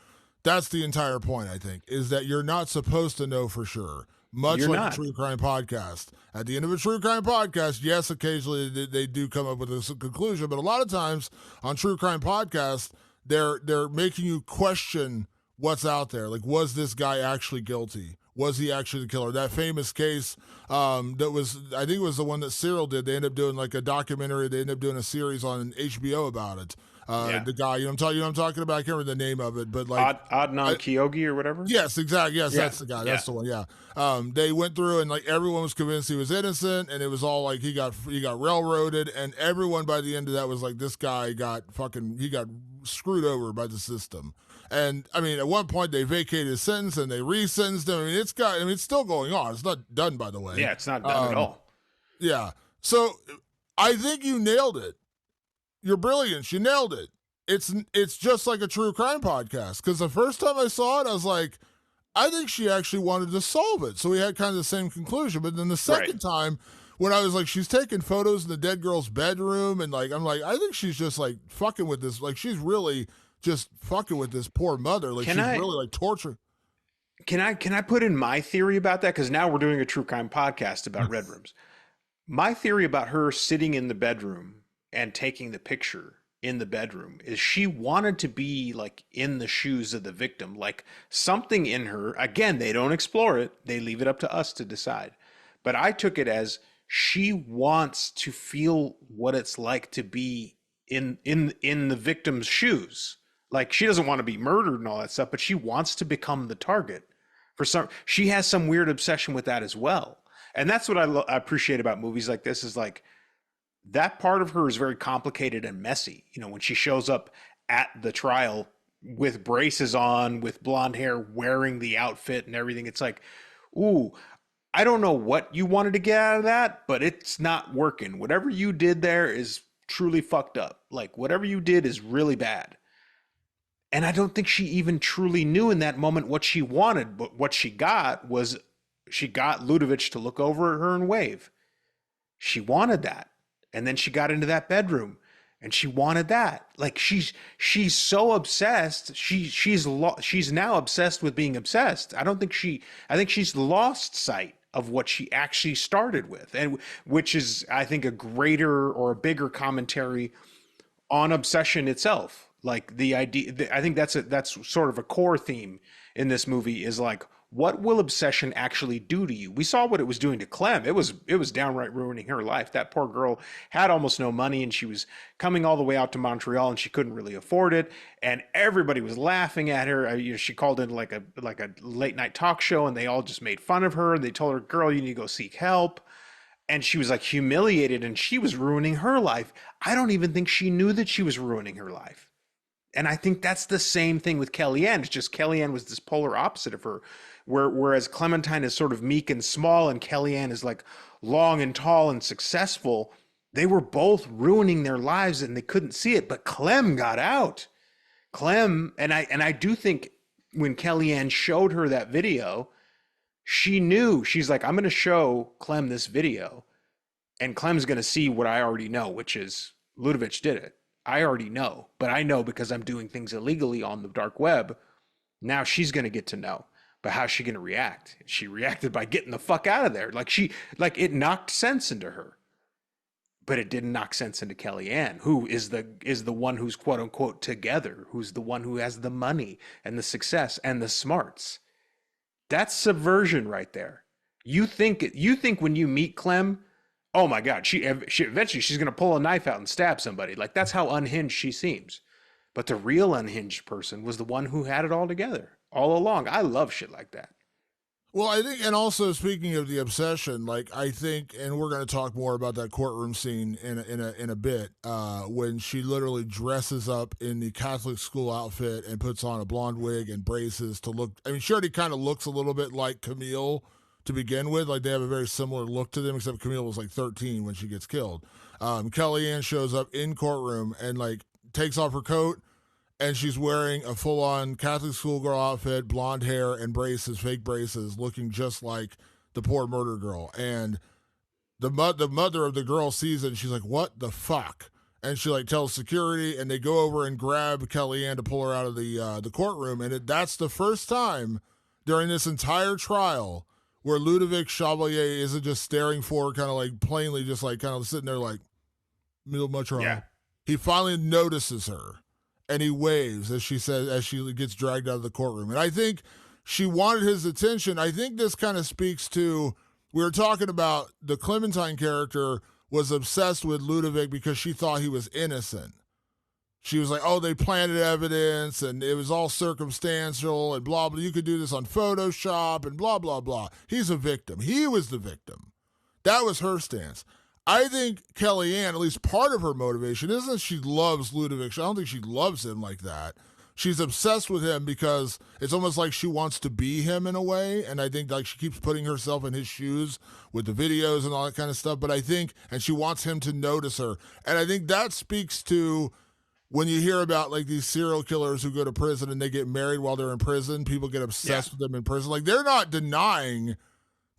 That's the entire point, I think, is that you're not supposed to know for sure. Much You're like not. a true crime podcast. At the end of a true crime podcast, yes, occasionally they do come up with a conclusion, but a lot of times on true crime podcasts, they're making you question what's out there. Like, was this guy actually guilty? Was he actually the killer? That famous case that was, I think it was the one that Serial did. They ended up doing like a documentary. They ended up doing a series on HBO about it. The guy, you know what I'm talking about? I can't remember the name of it, but like Adnan Kyogi or whatever. Yes, exactly. Yes, Yeah. that's the guy. That's the one. Yeah. They went through and like everyone was convinced he was innocent, and it was all like he got railroaded, and everyone by the end of that was like, this guy got screwed over by the system. And I mean, at one point they vacated his sentence and they re-sentenced him. I mean, it's still going on. It's not done, by the way. Yeah, it's not done at all. Yeah. So I think you nailed it. Your brilliance, you nailed it. It's just like a true crime podcast. Because the first time I saw it, I was like, I think she actually wanted to solve it. So we had kind of the same conclusion. But then the second time, when I was like, she's taking photos in the dead girl's bedroom, and like, I'm like, I think she's just like fucking with this. Like, she's really just fucking with this poor mother. Like, really like torturing. Can I put in my theory about that? Because now we're doing a true crime podcast about red rooms. My theory about her sitting in the bedroom and taking the picture in the bedroom is she wanted to be like in the shoes of the victim, like something in her. Again, they don't explore it. They leave it up to us to decide. But I took it as she wants to feel what it's like to be in the victim's shoes. Like, she doesn't want to be murdered and all that stuff, but she wants to become the target. She has some weird obsession with that as well. And that's what I appreciate about movies like this, is like, that part of her is very complicated and messy. You know, when she shows up at the trial with braces on, with blonde hair, wearing the outfit and everything, it's like, ooh, I don't know what you wanted to get out of that, but it's not working. Whatever you did there is truly fucked up. Like, whatever you did is really bad. And I don't think she even truly knew in that moment what she wanted, but what she got was, she got Ludovic to look over at her and wave. She wanted that. And then she got into that bedroom and she wanted that. Like, she's so obsessed. She's now obsessed with being obsessed. I think she's lost sight of what she actually started with, and which is, I think, a greater or a bigger commentary on obsession itself. Like, the idea, I think that's sort of a core theme in this movie, is like, what will obsession actually do to you? We saw what it was doing to Clem. It was downright ruining her life. That poor girl had almost no money, and she was coming all the way out to Montreal, and she couldn't really afford it. And everybody was laughing at her. She called in like a late night talk show, and they all just made fun of her. And they told her, "Girl, you need to go seek help." And she was like humiliated, and she was ruining her life. I don't even think she knew that she was ruining her life. And I think that's the same thing with Kellyanne. It's just Kellyanne was this polar opposite of her, whereas Clementine is sort of meek and small, and Kellyanne is like long and tall and successful. They were both ruining their lives, and they couldn't see it. But Clem got out. Clem, and I do think when Kellyanne showed her that video, She knew. She's like, I'm going to show Clem this video, and Clem's going to see what I already know, which is Ludovic did it. I already know, but I know because I'm doing things illegally on the dark web. Now she's going to get to know. But how's she going to react? She reacted by getting the fuck out of there. Like it knocked sense into her, but it didn't knock sense into Kellyanne, who is the one who's quote unquote together, who's the one who has the money and the success and the smarts. That's subversion right there. You think when you meet Clem, oh my God, she eventually she's going to pull a knife out and stab somebody. Like that's how unhinged she seems. But the real unhinged person was the one who had it all together all along. I love shit like that. Well, I think, and also speaking of the obsession, like I think, and we're going to talk more about that courtroom scene in a bit, when she literally dresses up in the Catholic school outfit and puts on a blonde wig and braces to look. I mean, she already kind of looks a little bit like Camille to begin with. Like they have a very similar look to them, except Camille was like 13 when she gets killed. Kellyanne shows up in courtroom and like takes off her coat. And she's wearing a full-on Catholic schoolgirl outfit, blonde hair, and braces, fake braces, looking just like the poor murder girl. And the mother of the girl sees it, and she's like, "What the fuck?" And she like tells security, and they go over and grab Kellyanne to pull her out of the courtroom. And that's the first time during this entire trial where Ludovic Chevalier isn't just staring forward, kind of like plainly, just like kind of sitting there like, "Middle much wrong." Yeah. He finally notices her. And he waves as she says, as she gets dragged out of the courtroom. And I think she wanted his attention. I think this kind of speaks to, we were talking about the Clementine character was obsessed with Ludovic because she thought he was innocent. She was like, oh, they planted evidence and it was all circumstantial and blah, blah. You could do this on Photoshop and blah, blah, blah. He's a victim. He was the victim. That was her stance. I think Kellyanne, at least part of her motivation, isn't that she loves Ludovic. I don't think she loves him like that. She's obsessed with him because it's almost like she wants to be him in a way. And I think like she keeps putting herself in his shoes with the videos and all that kind of stuff. But I think, and she wants him to notice her. And I think that speaks to when you hear about like these serial killers who go to prison and they get married while they're in prison, people get obsessed with them in prison. Like they're not denying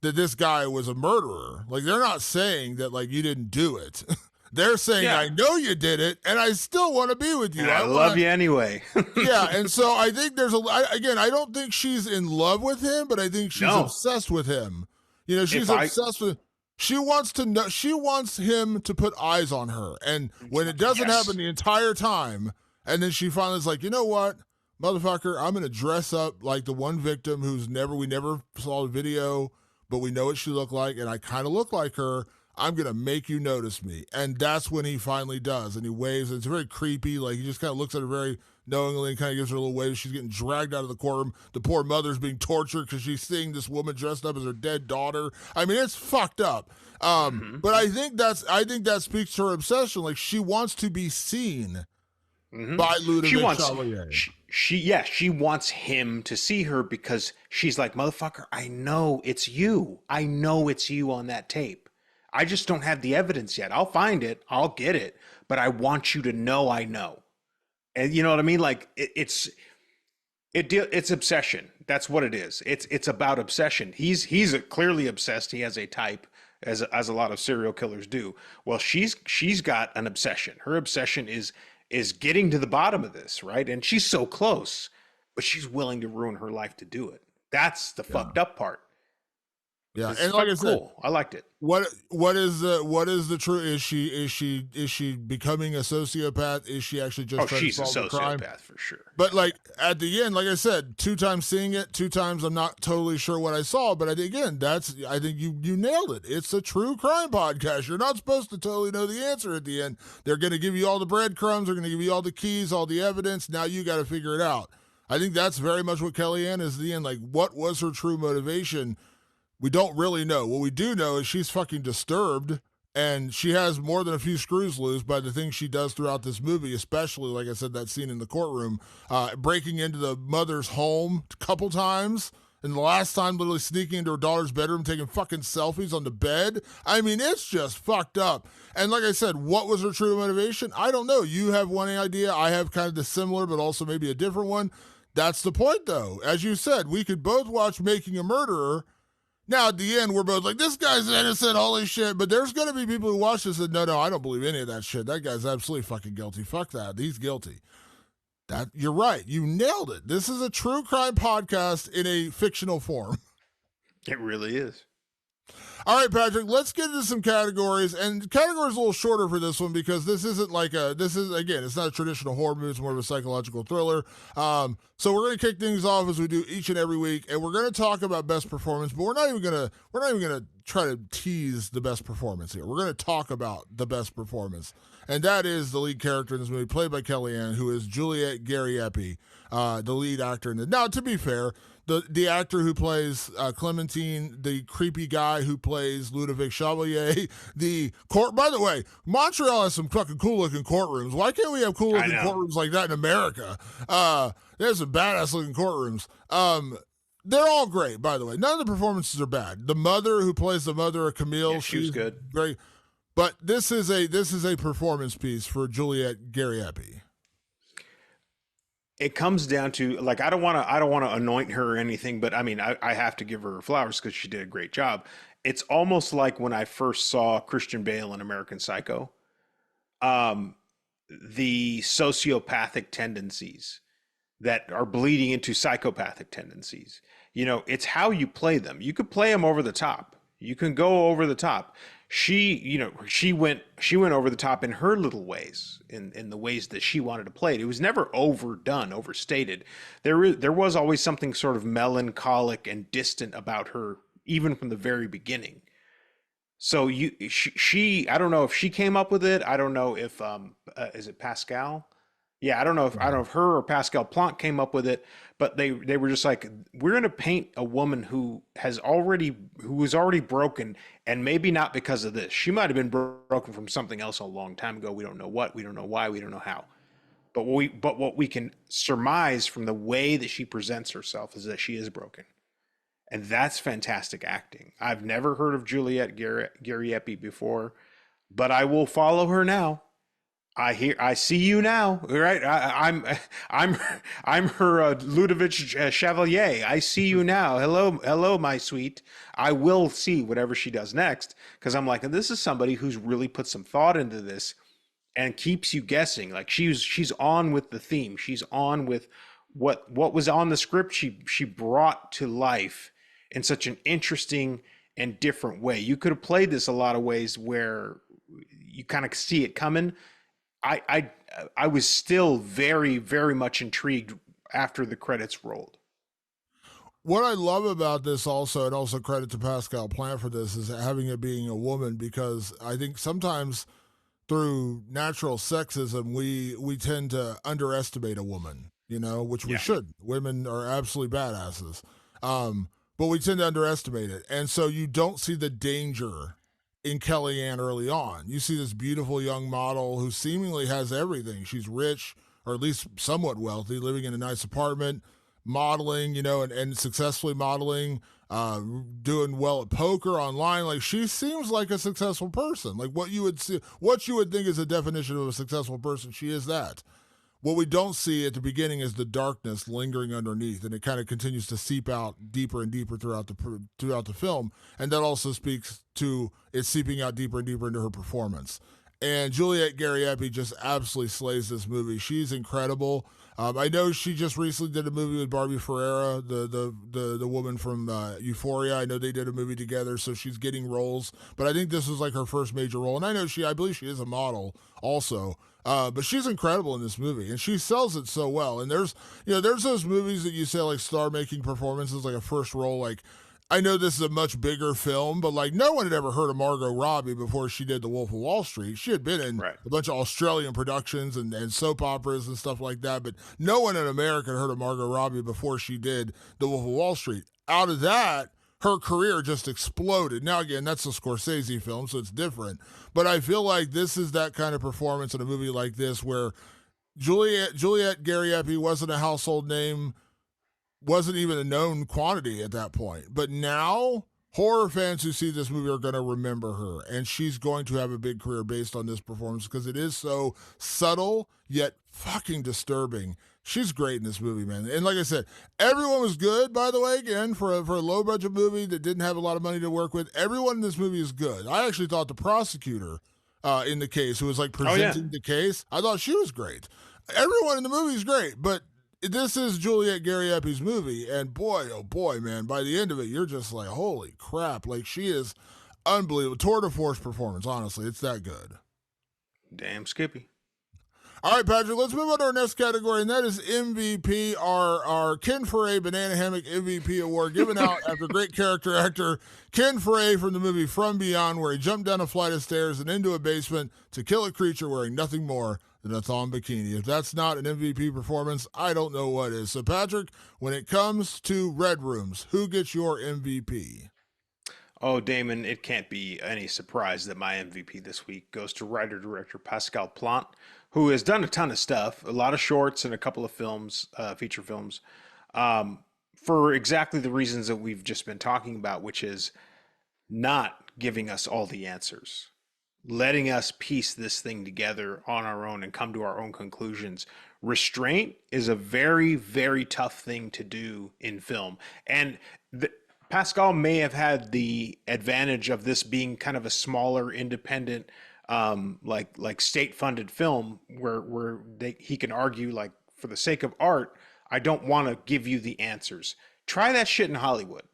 that this guy was a murderer. Like they're not saying that like you didn't do it. They're saying, I know you did it, and I still want to be with you. And I love you anyway. Yeah, and so I think there's again, I don't think she's in love with him, but I think she's obsessed with him. You know, she's obsessed with. She wants to know. She wants him to put eyes on her, and when it doesn't happen the entire time, and then she finally is like, you know what, motherfucker, I'm gonna dress up like the one victim we never saw the video. But we know what she looked like, and I kind of look like her. I'm going to make you notice me. And that's when he finally does, and he waves, and it's very creepy. Like, he just kind of looks at her very knowingly and kind of gives her a little wave. She's getting dragged out of the courtroom. The poor mother's being tortured because she's seeing this woman dressed up as her dead daughter. I mean, it's fucked up. But I think that speaks to her obsession. Like, she wants to be seen by Ludovic Chevalier. She wants him to see her because she's like, motherfucker, I know it's you. I know it's you on that tape. I just don't have the evidence yet. I'll find it. I'll get it. But I want you to know I know. And you know what I mean? Like it's obsession. That's what it is. It's about obsession. He's clearly obsessed. He has a type, as a lot of serial killers do. Well, she's got an obsession. Her obsession is getting to the bottom of this, right? And she's so close, but she's willing to ruin her life to do it. That's the fucked up part. Yeah, and like I said, cool. I liked it. What is the truth? Is she becoming a sociopath? Is she actually just trying to solve the crime? She's a sociopath for sure. But like at the end, like I said, 2 times seeing it, 2 times I'm not totally sure what I saw. But I think you nailed it. It's a true crime podcast. You're not supposed to totally know the answer at the end. They're going to give you all the breadcrumbs. They're going to give you all the keys, all the evidence. Now you got to figure it out. I think that's very much what Kellyanne is at the end. Like, what was her true motivation? We don't really know. What we do know is she's fucking disturbed, and she has more than a few screws loose by the things she does throughout this movie, especially, like I said, that scene in the courtroom, breaking into the mother's home a couple times, and the last time literally sneaking into her daughter's bedroom, taking fucking selfies on the bed. I mean, it's just fucked up. And like I said, what was her true motivation? I don't know. You have one idea. I have kind of the similar, but also maybe a different one. That's the point, though. As you said, we could both watch Making a Murderer, Now, at the end, we're both like, this guy's innocent, holy shit. But there's going to be people who watch this and no, I don't believe any of that shit. That guy's absolutely fucking guilty. Fuck that. He's guilty. You're right. You nailed it. This is a true crime podcast in a fictional form. It really is. All right, Patrick, let's get into some categories. And categories a little shorter for this one because this isn't it's not a traditional horror movie. It's more of a psychological thriller. So we're going to kick things off as we do each and every week. And we're going to talk about best performance, but we're not even going to try to tease the best performance here. We're going to talk about the best performance. And that is the lead character in this movie, played by Kellyanne, who is Juliette Garriepi, the lead actor in it. Now, to be fair, the actor who plays Clementine, the creepy guy who plays Ludovic Chevalier, by the way, Montreal has some fucking cool looking courtrooms. Why can't we have cool looking courtrooms like that in America? There's some badass looking courtrooms. They're all great, by the way. None of the performances are bad. The mother who plays the mother of Camille, she's good. Great. But this is a performance piece for Juliette Garriepi. It comes down to, like, I don't want to anoint her or anything, but I mean, I have to give her flowers because she did a great job. It's almost like when I first saw Christian Bale in American Psycho, the sociopathic tendencies that are bleeding into psychopathic tendencies. You know, it's how you play them. You could play them over the top. You can go over the top. She went over the top in her little ways, in the ways that she wanted to play it. It was never overdone, overstated. There was always something sort of melancholic and distant about her, even from the very beginning. So I don't know if she came up with it. I don't know if is it Pascal? Yeah, I don't know if her or Pascal Plante came up with it, but they were just like, we're going to paint a woman who was already broken, and maybe not because of this. She might have been broken from something else a long time ago. We don't know what, we don't know why, we don't know how. But what we can surmise from the way that she presents herself is that she is broken. And that's fantastic acting. I've never heard of Juliette Garriepi before, but I will follow her now. I see you now, right? I'm her Ludovic Chevalier. I see you now. Hello, my sweet. I will see whatever she does next, because I'm like, this is somebody who's really put some thought into this and keeps you guessing. Like she's on with the theme. She's on with what was on the script. She brought to life in such an interesting and different way. You could have played this a lot of ways where you kind of see it coming. I was still very, very much intrigued after the credits rolled. What I love about this also, and also credit to Pascal Plante for this, is having it being a woman, because I think sometimes through natural sexism, we tend to underestimate a woman, which we should. Women are absolutely badasses. But we tend to underestimate it. And so you don't see the danger in Kellyanne early on. You see this beautiful young model who seemingly has everything. She's rich, or at least somewhat wealthy, living in a nice apartment, modeling, and successfully modeling, doing well at poker online. Like, she seems like a successful person. Like what you would think is a definition of a successful person. She is that. What we don't see at the beginning is the darkness lingering underneath, and it kind of continues to seep out deeper and deeper throughout the film, and that also speaks to it seeping out deeper and deeper into her performance. And Juliette Garriepi just absolutely slays this movie. She's incredible. I know she just recently did a movie with Barbie Ferreira, the woman from Euphoria. I know they did a movie together, so she's getting roles. But I think this was like her first major role, and I believe she is a model also. But she's incredible in this movie, and she sells it so well. And there's those movies that you say, like, star-making performances, like a first role. Like, I know this is a much bigger film, but like, no one had ever heard of Margot Robbie before she did The Wolf of Wall Street. She had been in a bunch of Australian productions and soap operas and stuff like that, but no one in America had heard of Margot Robbie before she did The Wolf of Wall Street. Out of that, her career just exploded. Now, again, that's a Scorsese film, so it's different. But I feel like this is that kind of performance in a movie like this, where Juliette Garriepi wasn't a household name, wasn't even a known quantity at that point. But now, horror fans who see this movie are going to remember her, and she's going to have a big career based on this performance, because it is so subtle, yet fucking disturbing. She's great in this movie, man. And like I said, everyone was good, by the way, again, for a low budget movie that didn't have a lot of money to work with. Everyone in this movie is good. I actually thought the prosecutor in the case, who was like presenting the case, I thought she was great. Everyone in the movie is great, but this is Juliette Gariepi's movie, and boy, oh boy, man, by the end of it, you're just like, holy crap. Like, she is unbelievable. Tour de force performance, honestly. It's that good. Damn Skippy. All right, Patrick, let's move on to our next category, and that is MVP, our Ken Foray Banana Hammock MVP award, given out after great character actor Ken Foray from the movie From Beyond, where he jumped down a flight of stairs and into a basement to kill a creature wearing nothing more than a thong bikini. If that's not an MVP performance, I don't know what is. So, Patrick, when it comes to Red Rooms, who gets your MVP? Oh, Damon, it can't be any surprise that my MVP this week goes to writer-director Pascal Plante, who has done a ton of stuff, a lot of shorts and a couple of films, feature films, for exactly the reasons that we've just been talking about, which is not giving us all the answers, letting us piece this thing together on our own and come to our own conclusions. Restraint is a very, very tough thing to do in film. And Pascal may have had the advantage of this being kind of a smaller, independent, like state-funded film where he can argue, like, for the sake of art, I don't want to give you the answers. Try that shit in Hollywood.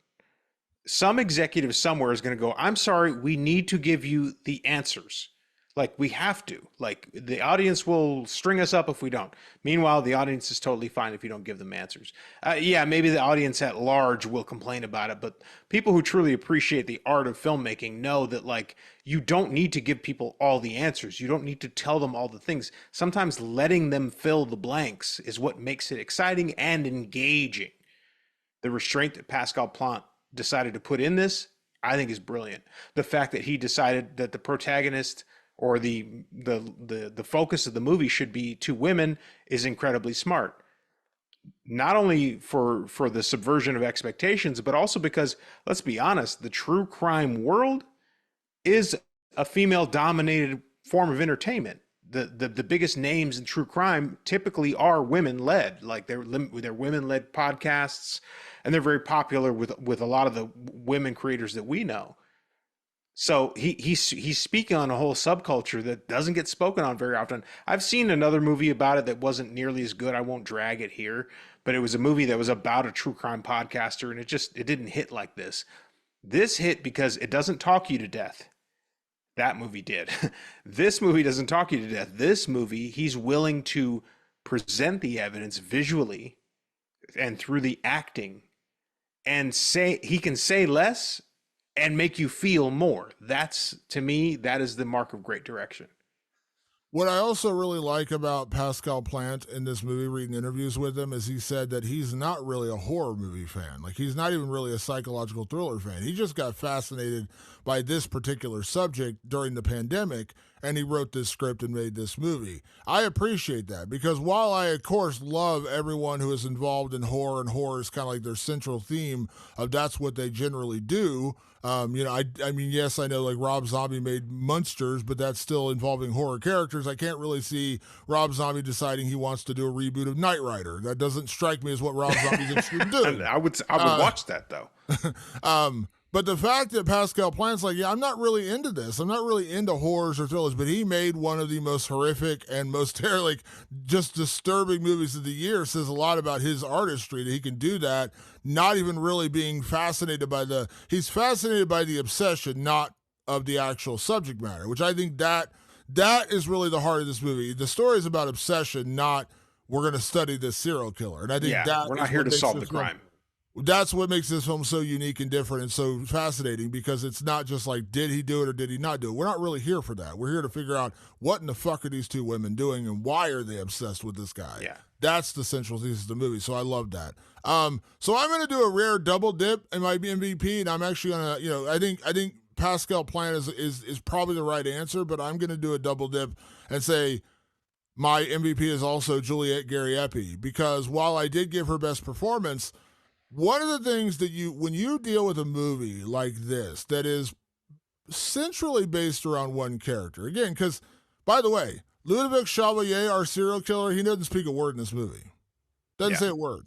Some executive somewhere is going to go, I'm sorry, we need to give you the answers. Like, we have to. Like, the audience will string us up if we don't. Meanwhile, the audience is totally fine if you don't give them answers. Yeah, maybe the audience at large will complain about it, but people who truly appreciate the art of filmmaking know that, like, you don't need to give people all the answers. You don't need to tell them all the things. Sometimes letting them fill the blanks is what makes it exciting and engaging. The restraint that Pascal Plante decided to put in this, I think, is brilliant. The fact that he decided that the protagonist or the focus of the movie should be two women is incredibly smart. Not only for the subversion of expectations, but also because, let's be honest, the true crime world is a female-dominated form of entertainment. The biggest names in true crime typically are women-led. Like, they're women-led podcasts, and they're very popular with a lot of the women creators that we know. So he's speaking on a whole subculture that doesn't get spoken on very often. I've seen another movie about it that wasn't nearly as good. I won't drag it here, but it was a movie that was about a true crime podcaster, and it didn't hit like this. This hit because it doesn't talk you to death. That movie did. This movie doesn't talk you to death. This movie, he's willing to present the evidence visually and through the acting, and he can say less and make you feel more. That's, to me, that is the mark of great direction. What I also really like about Pascal Plante in this movie, reading interviews with him, is he said that he's not really a horror movie fan. Like, he's not even really a psychological thriller fan. He just got fascinated by this particular subject during the pandemic, and he wrote this script and made this movie. I appreciate that, because while I, of course, love everyone who is involved in horror, and horror is kind of like their central theme of that's what they generally do. I mean, yes, I know, like, Rob Zombie made Munsters, but that's still involving horror characters. I can't really see Rob Zombie deciding he wants to do a reboot of Knight Rider. That doesn't strike me as what Rob Zombie's interested in doing. I would watch that, though. But the fact that Pascal Plante's like, yeah, I'm not really into this. I'm not really into horrors or thrillers, but he made one of the most horrific and most like just disturbing movies of the year says a lot about his artistry, that he can do that, not even really being fascinated by he's fascinated by the obsession, not of the actual subject matter, which I think that is really the heart of this movie. The story is about obsession, not we're going to study this serial killer. And I think we're not here to solve the crime. That's what makes this film so unique and different and so fascinating, because it's not just like, did he do it or did he not do it? We're not really here for that. We're here to figure out what in the fuck are these two women doing and why are they obsessed with this guy? Yeah. That's the central thesis of the movie. So I love that. So I'm going to do a rare double dip in my MVP, and I'm actually going to, I think Pascal Plante is probably the right answer, but I'm going to do a double dip and say my MVP is also Juliette Gariepi, because while I did give her best performance, one of the things that when you deal with a movie like this that is centrally based around one character, again, because, by the way, Ludovic Chevalier, our serial killer, he doesn't speak a word in this movie. Doesn't Yeah. say a word.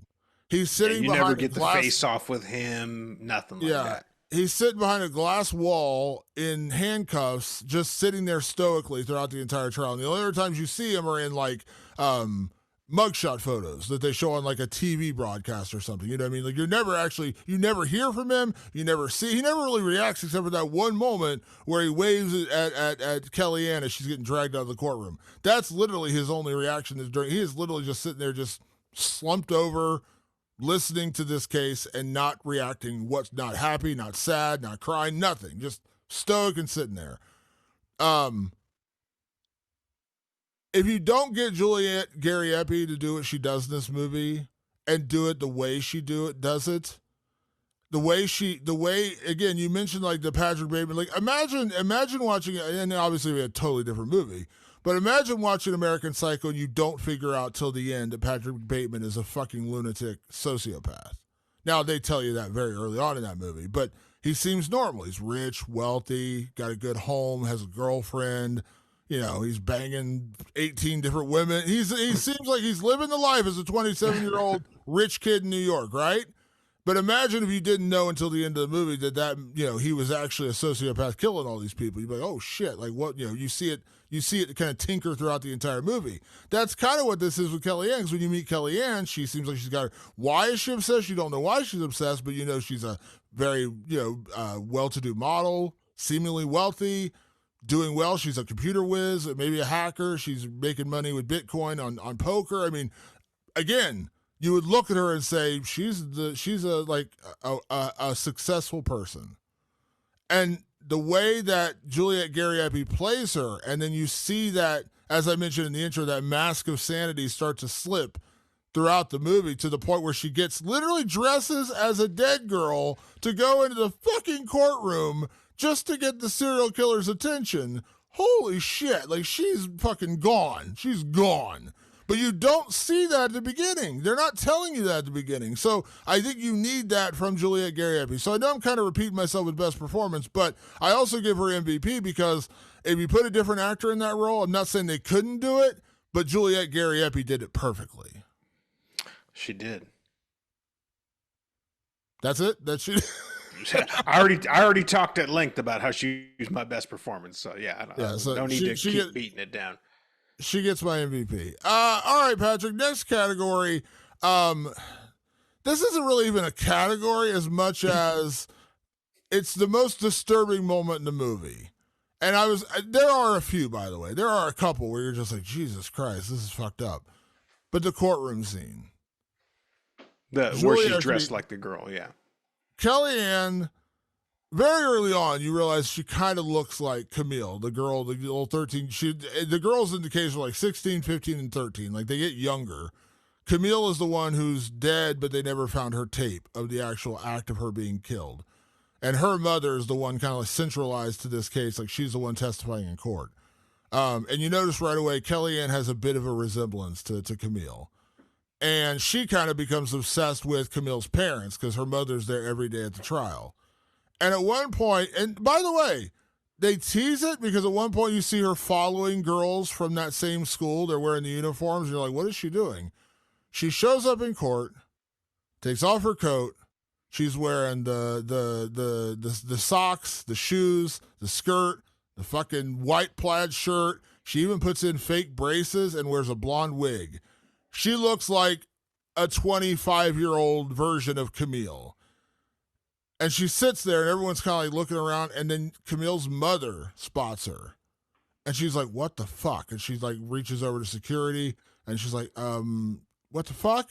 He's Yeah, sitting you never behind a get the glass. face off with him, nothing like Yeah. that. He's sitting behind a glass wall in handcuffs, just sitting there stoically throughout the entire trial. And the only other times you see him are in like mugshot photos that they show on like a TV broadcast or something. You know what I mean? Like you never hear from him. You never see. He never really reacts except for that one moment where he waves at Kellyanne as she's getting dragged out of the courtroom. That's literally his only reaction. He is literally just sitting there, just slumped over, listening to this case and not reacting, what's not happy, not sad, not crying, nothing, just stoic and sitting there. If you don't get Juliet Garriepi to do what she does in this movie and do it the way she does it, the way again, you mentioned like the Patrick Bateman, like imagine watching, and obviously we had a totally different movie, but imagine watching American Psycho and you don't figure out till the end that Patrick Bateman is a fucking lunatic sociopath. Now, they tell you that very early on in that movie, but he seems normal. He's rich, wealthy, got a good home, has a girlfriend. You know, he's banging 18 different women. He seems like he's living the life as a 27-year-old rich kid in New York, right? But imagine if you didn't know until the end of the movie that he was actually a sociopath killing all these people. You'd be like, oh shit, like what, you see it kind of tinker throughout the entire movie. That's kind of what this is with Kellyanne, because when you meet Kellyanne, she seems like she's got why is she obsessed? You don't know why she's obsessed, but she's a very, well-to-do model, seemingly wealthy, doing well. She's a computer whiz, maybe a hacker. She's making money with Bitcoin on poker. I mean, again, you would look at her and say she's a successful person. And the way that Juliet Garriepi plays her, and then you see that, as I mentioned in the intro, that mask of sanity start to slip throughout the movie to the point where she literally dresses as a dead girl to go into the fucking courtroom just to get the serial killer's attention. Holy shit, like she's fucking gone. She's gone. But you don't see that at the beginning. They're not telling you that at the beginning. So I think you need that from Juliet Garriepi. So I know I'm kind of repeating myself with best performance, but I also give her MVP because if you put a different actor in that role, I'm not saying they couldn't do it, but Juliet Garriepi did it perfectly. She did. That's it? That's she. I already talked at length about how she was my best performance. So yeah, so no need to keep beating it down. She gets my MVP. All right, Patrick. Next category. This isn't really even a category as much as it's the most disturbing moment in the movie. And there are a few, by the way. There are a couple where you're just like, Jesus Christ, this is fucked up. But the courtroom scene. Where she's dressed like the girl, yeah. Kellyanne, very early on, you realize she kind of looks like Camille, the girl, the little 13. The girls in the case are like 16, 15, and 13. Like, they get younger. Camille is the one who's dead, but they never found her tape of the actual act of her being killed. And her mother is the one kind of like centralized to this case. Like, she's the one testifying in court. And you notice right away, Kellyanne has a bit of a resemblance to Camille. And she kind of becomes obsessed with Camille's parents because her mother's there every day at the trial. And at one point, and by the way, they tease it because at one point you see her following girls from that same school. They're wearing the uniforms. And you're like, what is she doing? She shows up in court, takes off her coat. She's wearing the socks, the shoes, the skirt, the fucking white plaid shirt. She even puts in fake braces and wears a blonde wig. She looks like a 25-year-old version of Camille. And she sits there and everyone's kind of like looking around, and then Camille's mother spots her. And she's like, what the fuck? And she's like, reaches over to security and she's like, what the fuck?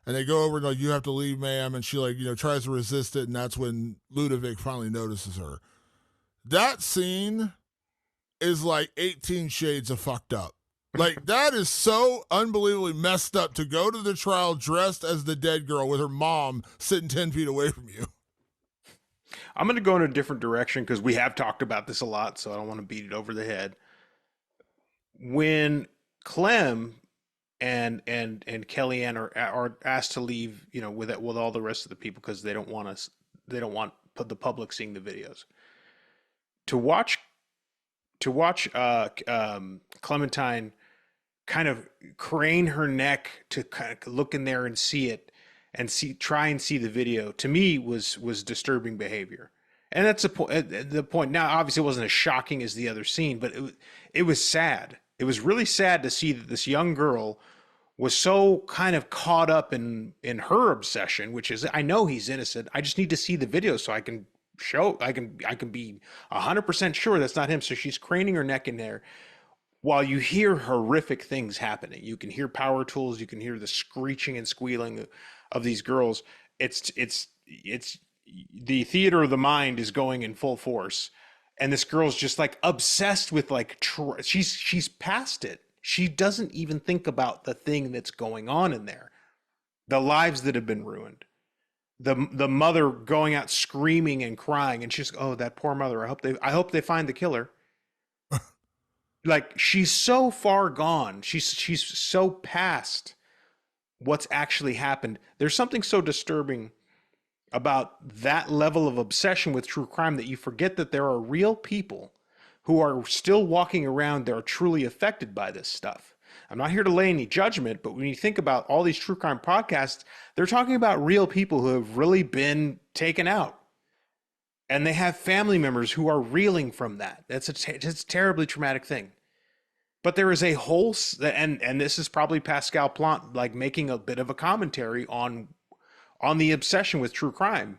And they go over and like, you have to leave, ma'am. And she like, tries to resist it. And that's when Ludovic finally notices her. That scene is like 18 shades of fucked up. Like, that is so unbelievably messed up to go to the trial dressed as the dead girl with her mom sitting 10 feet away from you. I'm going to go in a different direction because we have talked about this a lot, so I don't want to beat it over the head. When Clem and Kellyanne are asked to leave, with all the rest of the people because they don't want the public seeing the videos. To watch Clementine kind of crane her neck to kind of look in there and see it and try and see the video, to me was disturbing behavior. And that's the point. Now, obviously, it wasn't as shocking as the other scene, but it was sad. It was really sad to see that this young girl was so kind of caught up in her obsession, which is, I know he's innocent. I just need to see the video so I can be 100% sure that's not him. So she's craning her neck in there while you hear horrific things happening. You can hear power tools, you can hear the screeching and squealing of these girls. It's the theater of the mind is going in full force, and this girl's just like obsessed with like she's past it. She doesn't even think about the thing that's going on in there, the lives that have been ruined, the mother going out screaming and crying, and she's, oh, that poor mother. I hope they find the killer. Like, she's so far gone. She's so past what's actually happened. There's something so disturbing about that level of obsession with true crime that you forget that there are real people who are still walking around that are truly affected by this stuff. I'm not here to lay any judgment, but when you think about all these true crime podcasts, they're talking about real people who have really been taken out. And they have family members who are reeling from that. It's a terribly traumatic thing. But there is a whole, and this is probably Pascal Plante, like, making a bit of a commentary on the obsession with true crime,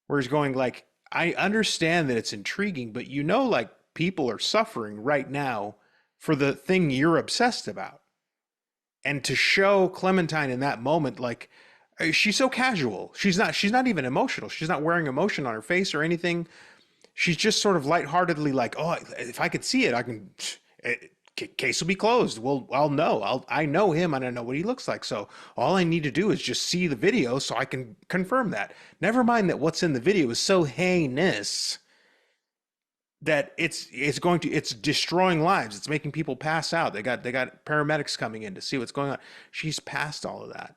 where he's going like, I understand that it's intriguing, but like, people are suffering right now for the thing you're obsessed about. And to show Clementine in that moment, like, she's so casual. She's not even emotional. She's not wearing emotion on her face or anything. She's just sort of lightheartedly like, oh, if I could see it, I can, case will be closed. Well, I'll know. I know him and I know what he looks like. So all I need to do is just see the video so I can confirm that. Never mind that what's in the video is so heinous that it's destroying lives. It's making people pass out. They got paramedics coming in to see what's going on. She's past all of that.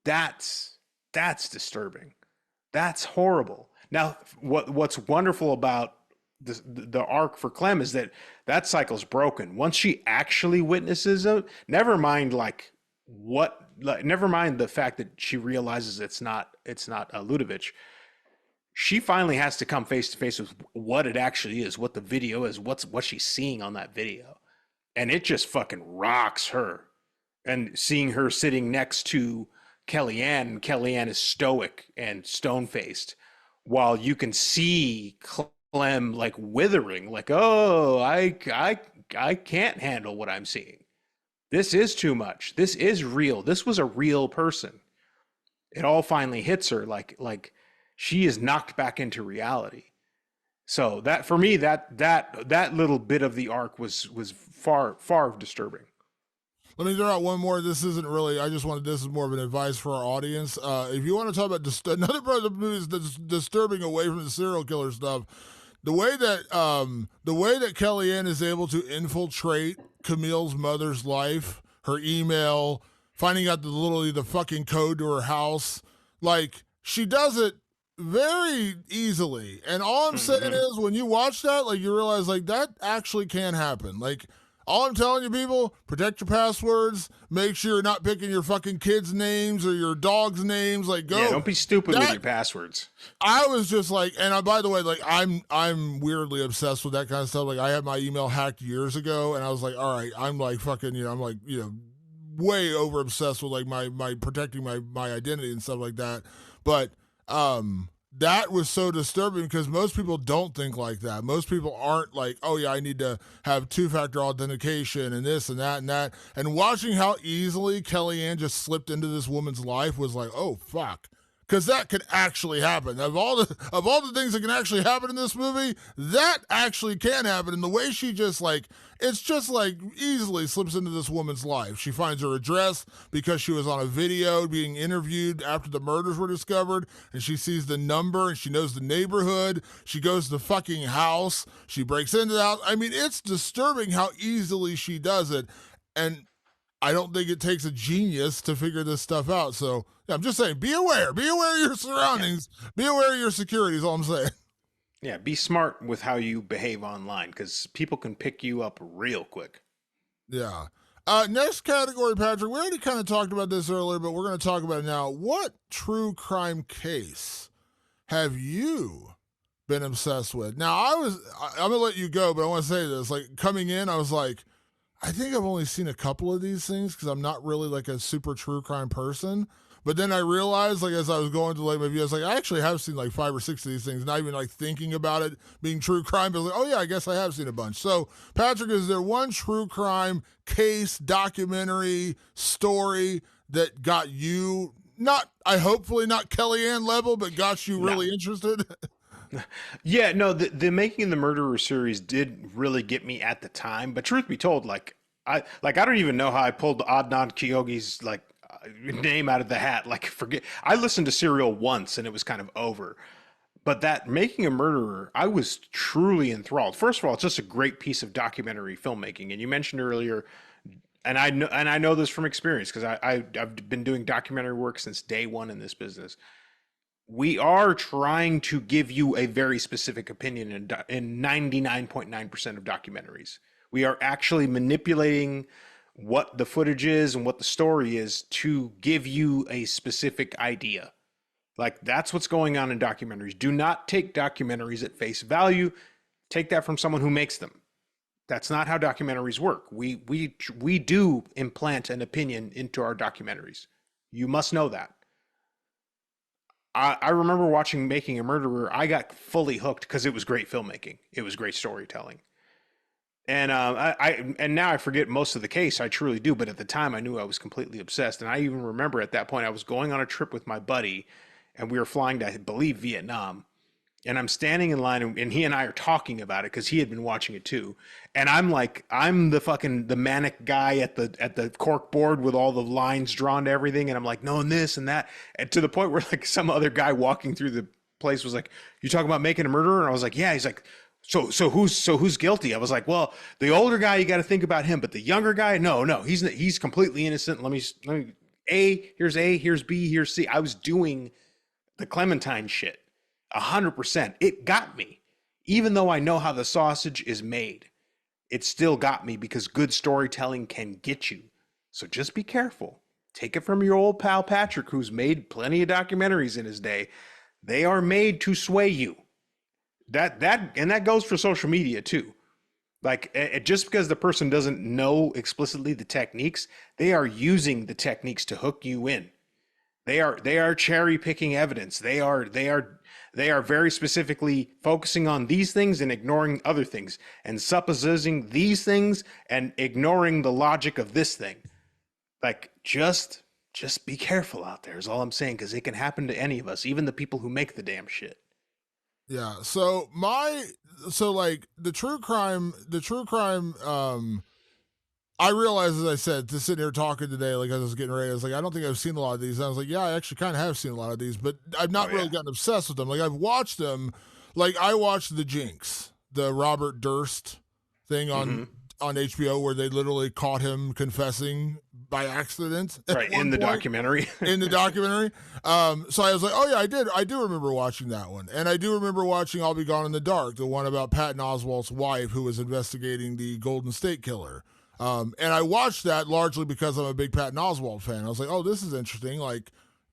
That's disturbing. That's horrible. Now, what's wonderful about the arc for Clem is that cycle's broken. Once she actually witnesses it, never mind the fact that she realizes it's not Ludovic. She finally has to come face to face with what it actually is, what the video is, what she's seeing on that video. And it just fucking rocks her. And seeing her sitting next to Kellyanne is stoic and stone-faced, while you can see Clem like withering, like, oh, I can't handle what I'm seeing. This is too much. This is real. This was a real person. It all finally hits her, like she is knocked back into reality. So that, for me, that little bit of the arc was far disturbing. Let me throw out one more. This isn't really, this is more of an advice for our audience. If you want to talk about another part of the movie that's disturbing away from the serial killer stuff, the way that Kellyanne is able to infiltrate Camille's mother's life, her email, finding out the fucking code to her house, like, she does it very easily. And all I'm saying is, when you watch that, like, you realize, like, that actually can happen. Like, all I'm telling you, people, protect your passwords. Make sure you're not picking your fucking kids' names or your dog's names. Like, go. Yeah, don't be stupid with your passwords. I was just like, and by the way, like, I'm weirdly obsessed with that kind of stuff. Like, I had my email hacked years ago, and I was like, all right, I'm like fucking, I'm like, way over obsessed with like my protecting my identity and stuff like that. But that was so disturbing because most people don't think like that. Most people aren't like, oh yeah, I need to have two-factor authentication and this and that and that. And watching how easily Kellyanne just slipped into this woman's life was like, oh fuck. Because that could actually happen. Of all the things that can actually happen in this movie, that actually can happen. And the way she just like, it's just like easily slips into this woman's life. She finds her address because she was on a video being interviewed after the murders were discovered, and she sees the number and she knows the neighborhood. She goes to the fucking house. She breaks into the house. I mean, it's disturbing how easily she does it. And I don't think it takes a genius to figure this stuff out. So yeah, I'm just saying, be aware of your surroundings, be aware of your security is all I'm saying. Yeah, be smart with how you behave online because people can pick you up real quick. Yeah. Next category, Patrick. We already kind of talked about this earlier, but we're going to talk about it now. What true crime case have you been obsessed with? Now, I'm going to let you go, but I want to say this. Like, coming in, I was like, I think I've only seen a couple of these things because I'm not really like a super true crime person. But then I realized, like, as I was going to like my view, I was like, I actually have seen like 5 or 6 of these things, not even like thinking about it being true crime. But I was like, oh yeah, I guess I have seen a bunch. So, Patrick, is there one true crime case, documentary, story that got you not, I hopefully not Kellyanne level, but got you really interested? Yeah, no, the Making of the Murderer series did really get me at the time. But truth be told, I don't even know how I pulled Adnan Kyogi's name out of the hat. Like, forget, I listened to Serial once and it was kind of over. But that Making a Murderer, I was truly enthralled. First of all, it's just a great piece of documentary filmmaking. And you mentioned earlier, and I know this from experience because I've been doing documentary work since day one in this business. We are trying to give you a very specific opinion in 99.9% of documentaries. We are actually manipulating what the footage is and what the story is to give you a specific idea. Like, that's what's going on in documentaries. Do not take documentaries at face value. Take that from someone who makes them. That's not how documentaries work. We do implant an opinion into our documentaries. You must know that. I remember watching Making a Murderer. I got fully hooked because it was great filmmaking. It was great storytelling. And and now I forget most of the case. I truly do. But at the time, I knew I was completely obsessed. And I even remember at that point, I was going on a trip with my buddy, and we were flying to, I believe, Vietnam. And I'm standing in line, and he and I are talking about it because he had been watching it too. And I'm like, I'm the manic guy at the cork board with all the lines drawn to everything, and I'm like, no, and this and that, and to the point where like some other guy walking through the place was like, "You talking about Making a Murderer?" And I was like, "Yeah." He's like, "So who's guilty?" I was like, "Well, the older guy, you got to think about him, but the younger guy, no, he's completely innocent. Let me here's B, here's C." I was doing the Clementine shit. 100%. It got me. Even though I know how the sausage is made, it still got me because good storytelling can get you. So just be careful. Take it from your old pal Patrick, who's made plenty of documentaries in his day. They are made to sway you. That goes for social media too. Like, just because the person doesn't know explicitly the techniques, they are using the techniques to hook you in. They are cherry picking evidence. They are very specifically focusing on these things and ignoring other things, and supposing these things and ignoring the logic of this thing. Like, just be careful out there is all I'm saying, because it can happen to any of us, even the people who make the damn shit. Yeah. So like the true crime, I realized, as I said, to sit here talking today, like as I was getting ready, I was like, I don't think I've seen a lot of these. And I was like, yeah, I actually kind of have seen a lot of these, but I've not really gotten obsessed with them. Like, I've watched them. Like, I watched The Jinx, the Robert Durst thing on HBO, where they literally caught him confessing by accident. Right, in the documentary. In the documentary. So I was like, oh yeah, I do remember watching that one. And I do remember watching I'll Be Gone in the Dark, the one about Patton Oswalt's wife who was investigating the Golden State Killer. And I watched that largely because I'm a big Patton Oswalt fan. I was like, oh, this is interesting. Like,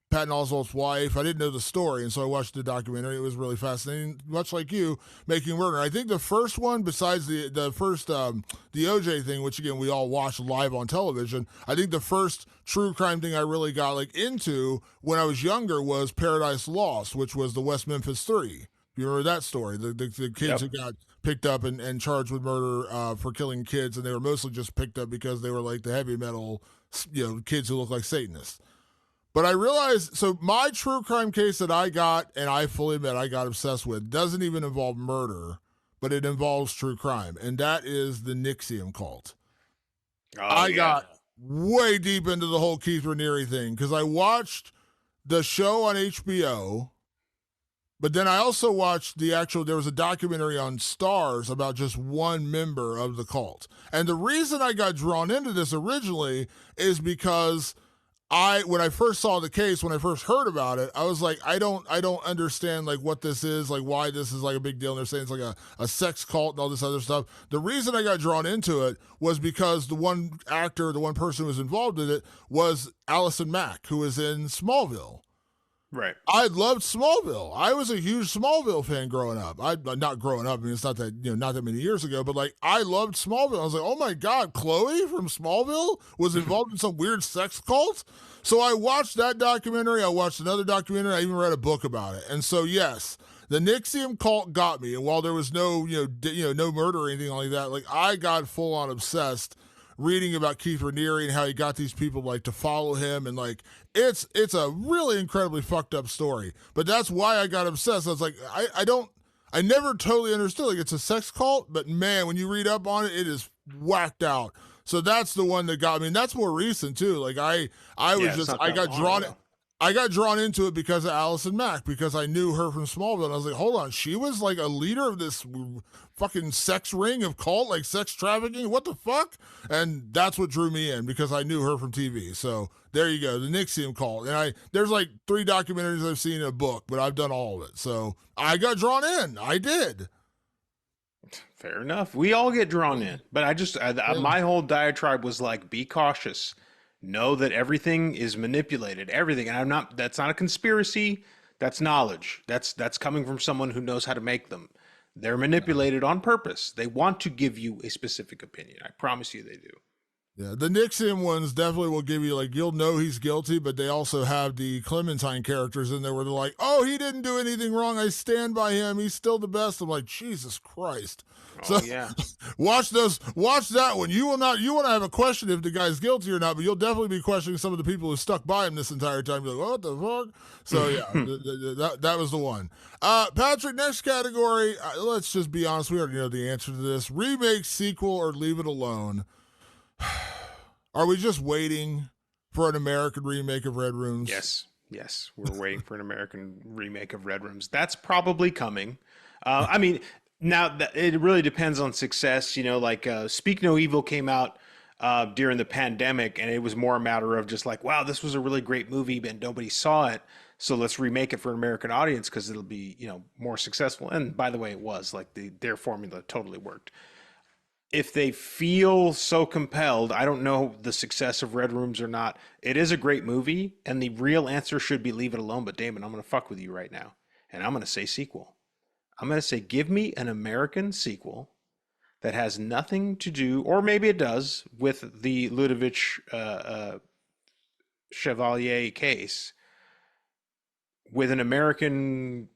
Patton Oswalt's wife, I didn't know the story, and so I watched the documentary. It was really fascinating, much like you, Making a Murderer. I think the first one, besides the first, the OJ thing, which again, we all watched live on television, I think the first true crime thing I really got like into when I was younger was Paradise Lost, which was the West Memphis Three. You remember that story? The kids who got picked up and charged with murder for killing kids, and they were mostly just picked up because they were like the heavy metal, kids who look like Satanists. But I realized, so my true crime case that I got, and I fully admit I got obsessed with, doesn't even involve murder, but it involves true crime, and that is the NXIVM cult. I got way deep into the whole Keith Raniere thing because I watched the show on HBO. But then I also watched there was a documentary on Stars about just one member of the cult. And the reason I got drawn into this originally is because when I first saw the case, when I first heard about it, I was like, I don't understand like what this is, like why this is like a big deal. And they're saying it's like a sex cult and all this other stuff. The reason I got drawn into it was because the one actor, the one person who was involved in it was Allison Mack, who was in Smallville. Right. I loved Smallville. I was a huge Smallville fan growing up. I not growing up. I mean, it's not that not that many years ago, but like I loved Smallville. I was like, oh my god, Chloe from Smallville was involved in some weird sex cult. So I watched that documentary. I watched another documentary. I even read a book about it. And so yes, the NXIVM cult got me. And while there was no no murder or anything like that, like I got full on obsessed reading about Keith Raniere and how he got these people like to follow him, and like it's a really incredibly fucked up story. But that's why I got obsessed. I was like, I never totally understood. Like it's a sex cult, but man, when you read up on it, it is whacked out. So that's the one that got me, and that's more recent too. Like I got drawn into it because of Allison Mack, because I knew her from Smallville. And I was like, hold on, she was like a leader of this fucking sex ring of cult, like sex trafficking. What the fuck? And that's what drew me in, because I knew her from TV. So there you go, the NXIVM cult. And there's like 3 documentaries I've seen in a book, but I've done all of it. So I got drawn in. I did. Fair enough. We all get drawn in, but my whole diatribe was like, be cautious. Know that everything is manipulated, everything. And that's not a conspiracy. That's knowledge. That's coming from someone who knows how to make them. They're manipulated on purpose. They want to give you a specific opinion. I promise you they do. Yeah, the NXIVM ones definitely will give you, like, you'll know he's guilty, but they also have the Clementine characters in there where they're like, oh, he didn't do anything wrong. I stand by him. He's still the best. I'm like, Jesus Christ. Oh, so, yeah. Watch that one. You will not have a question if the guy's guilty or not, but you'll definitely be questioning some of the people who stuck by him this entire time. You're like, what the fuck? So, yeah, that was the one. Patrick, next category, let's just be honest. We already know the answer to this. Remake, sequel, or leave it alone. Are we just waiting for an American remake of Red Rooms? Yes, we're waiting for an American remake of Red Rooms. That's probably coming. I mean, now it really depends on success. You know, like Speak No Evil came out during the pandemic, and it was more a matter of just like, wow, this was a really great movie, but nobody saw it, so let's remake it for an American audience because it'll be, more successful. And by the way, it was like their formula totally worked. If they feel so compelled, I don't know the success of Red Rooms or not. It is a great movie, and the real answer should be leave it alone. But Damon, I'm going to fuck with you right now, and I'm going to say sequel. I'm going to say give me an American sequel that has nothing to do, or maybe it does, with the Ludovic Chevalier case, with an American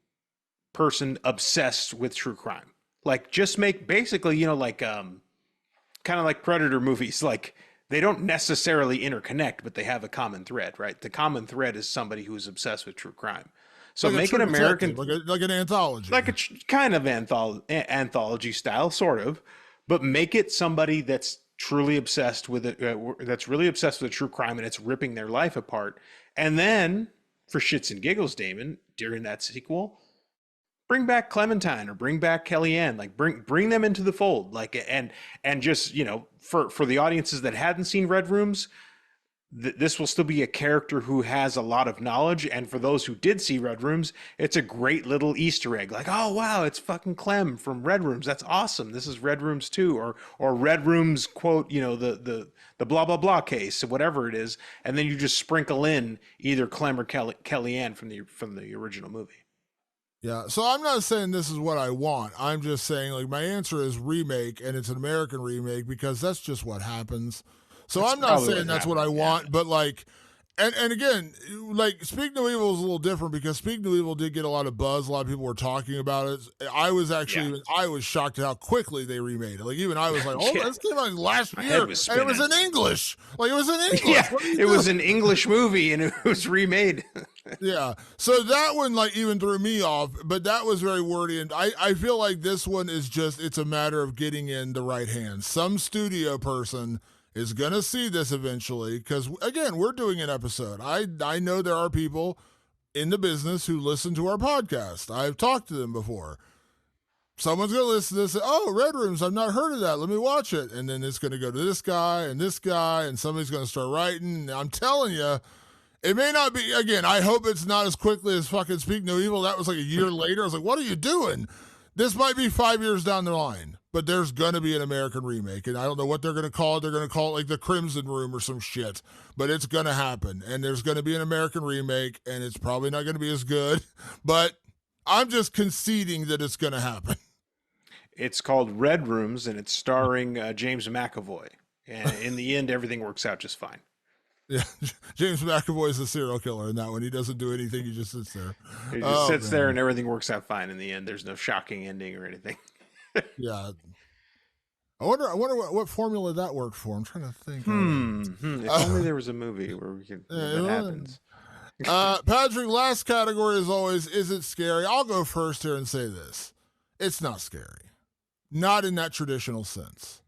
person obsessed with true crime. Like, just make basically, kind of like Predator movies. Like, they don't necessarily interconnect, but they have a common thread, right? The common thread is somebody who's obsessed with true crime. So like make an American, like an anthology, like a kind of anthology style, sort of, but make it somebody that's truly obsessed with it, that's really obsessed with true crime, and it's ripping their life apart. And then, for shits and giggles, Damon, during that sequel, bring back Clementine or bring back Kellyanne, like bring them into the fold, like, and just, for the audiences that hadn't seen Red Rooms, this will still be a character who has a lot of knowledge. And for those who did see Red Rooms, it's a great little Easter egg. Like, oh wow, it's fucking Clem from Red Rooms. That's awesome. This is Red Rooms 2, or Red Rooms, quote, the blah blah blah case, or whatever it is, and then you just sprinkle in either Clem or Kellyanne from the original movie. Yeah, so I'm not saying this is what I want. I'm just saying, like, my answer is remake, and it's an American remake because that's just what happens. So I'm not saying that's what I want, but like, and again, like, Speak No Evil is a little different because Speak No Evil did get a lot of buzz. A lot of people were talking about it. I was shocked at how quickly they remade it. Like, even I was like, oh, this came out last year, and it was in English. Like, it was in English. Yeah, it was an English movie, and it was remade. Yeah, so that one, like, even threw me off, but that was very wordy, and I feel like this one is just, it's a matter of getting in the right hands. Some studio person is going to see this eventually, because, again, we're doing an episode. I know there are people in the business who listen to our podcast. I've talked to them before. Someone's going to listen to this and say, oh, Red Rooms, I've not heard of that. Let me watch it. And then it's going to go to this guy, and somebody's going to start writing. I'm telling you, It may not be, again, I hope it's not as quickly as fucking Speak No Evil. That was like a year later. I was like, what are you doing? This might be 5 years down the line, but there's going to be an American remake. And I don't know what they're going to call it. They're going to call it like the Crimson Room or some shit. But it's going to happen. And there's going to be an American remake. And it's probably not going to be as good. But I'm just conceding that it's going to happen. It's called Red Rooms, and it's starring James McAvoy. And in the end, everything works out just fine. Yeah, James McAvoy is a serial killer in that one. He doesn't do anything. He just sits there. He just sits there, and everything works out fine in the end. There's no shocking ending or anything. Yeah. I wonder what formula that worked for. I'm trying to think. If only there was a movie where we could that happens. Patrick, last category as always, is it scary? I'll go first here and say this. It's not scary. Not in that traditional sense.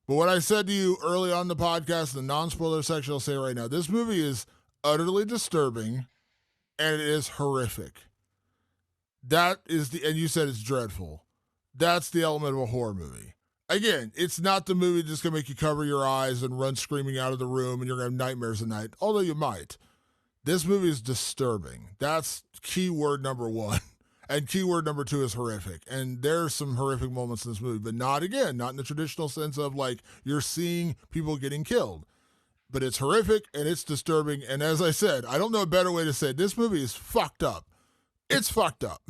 But what I said to you early on the podcast, the non-spoiler section, I'll say right now, this movie is utterly disturbing and it is horrific. That is and you said it's dreadful. That's the element of a horror movie. Again, it's not the movie that's going to make you cover your eyes and run screaming out of the room and you're going to have nightmares at night, although you might. This movie is disturbing. That's keyword number one. And keyword number two is horrific. And there's some horrific moments in this movie, but not in the traditional sense of like you're seeing people getting killed. But it's horrific and it's disturbing. And as I said, I don't know a better way to say it. This movie is fucked up. It's fucked up.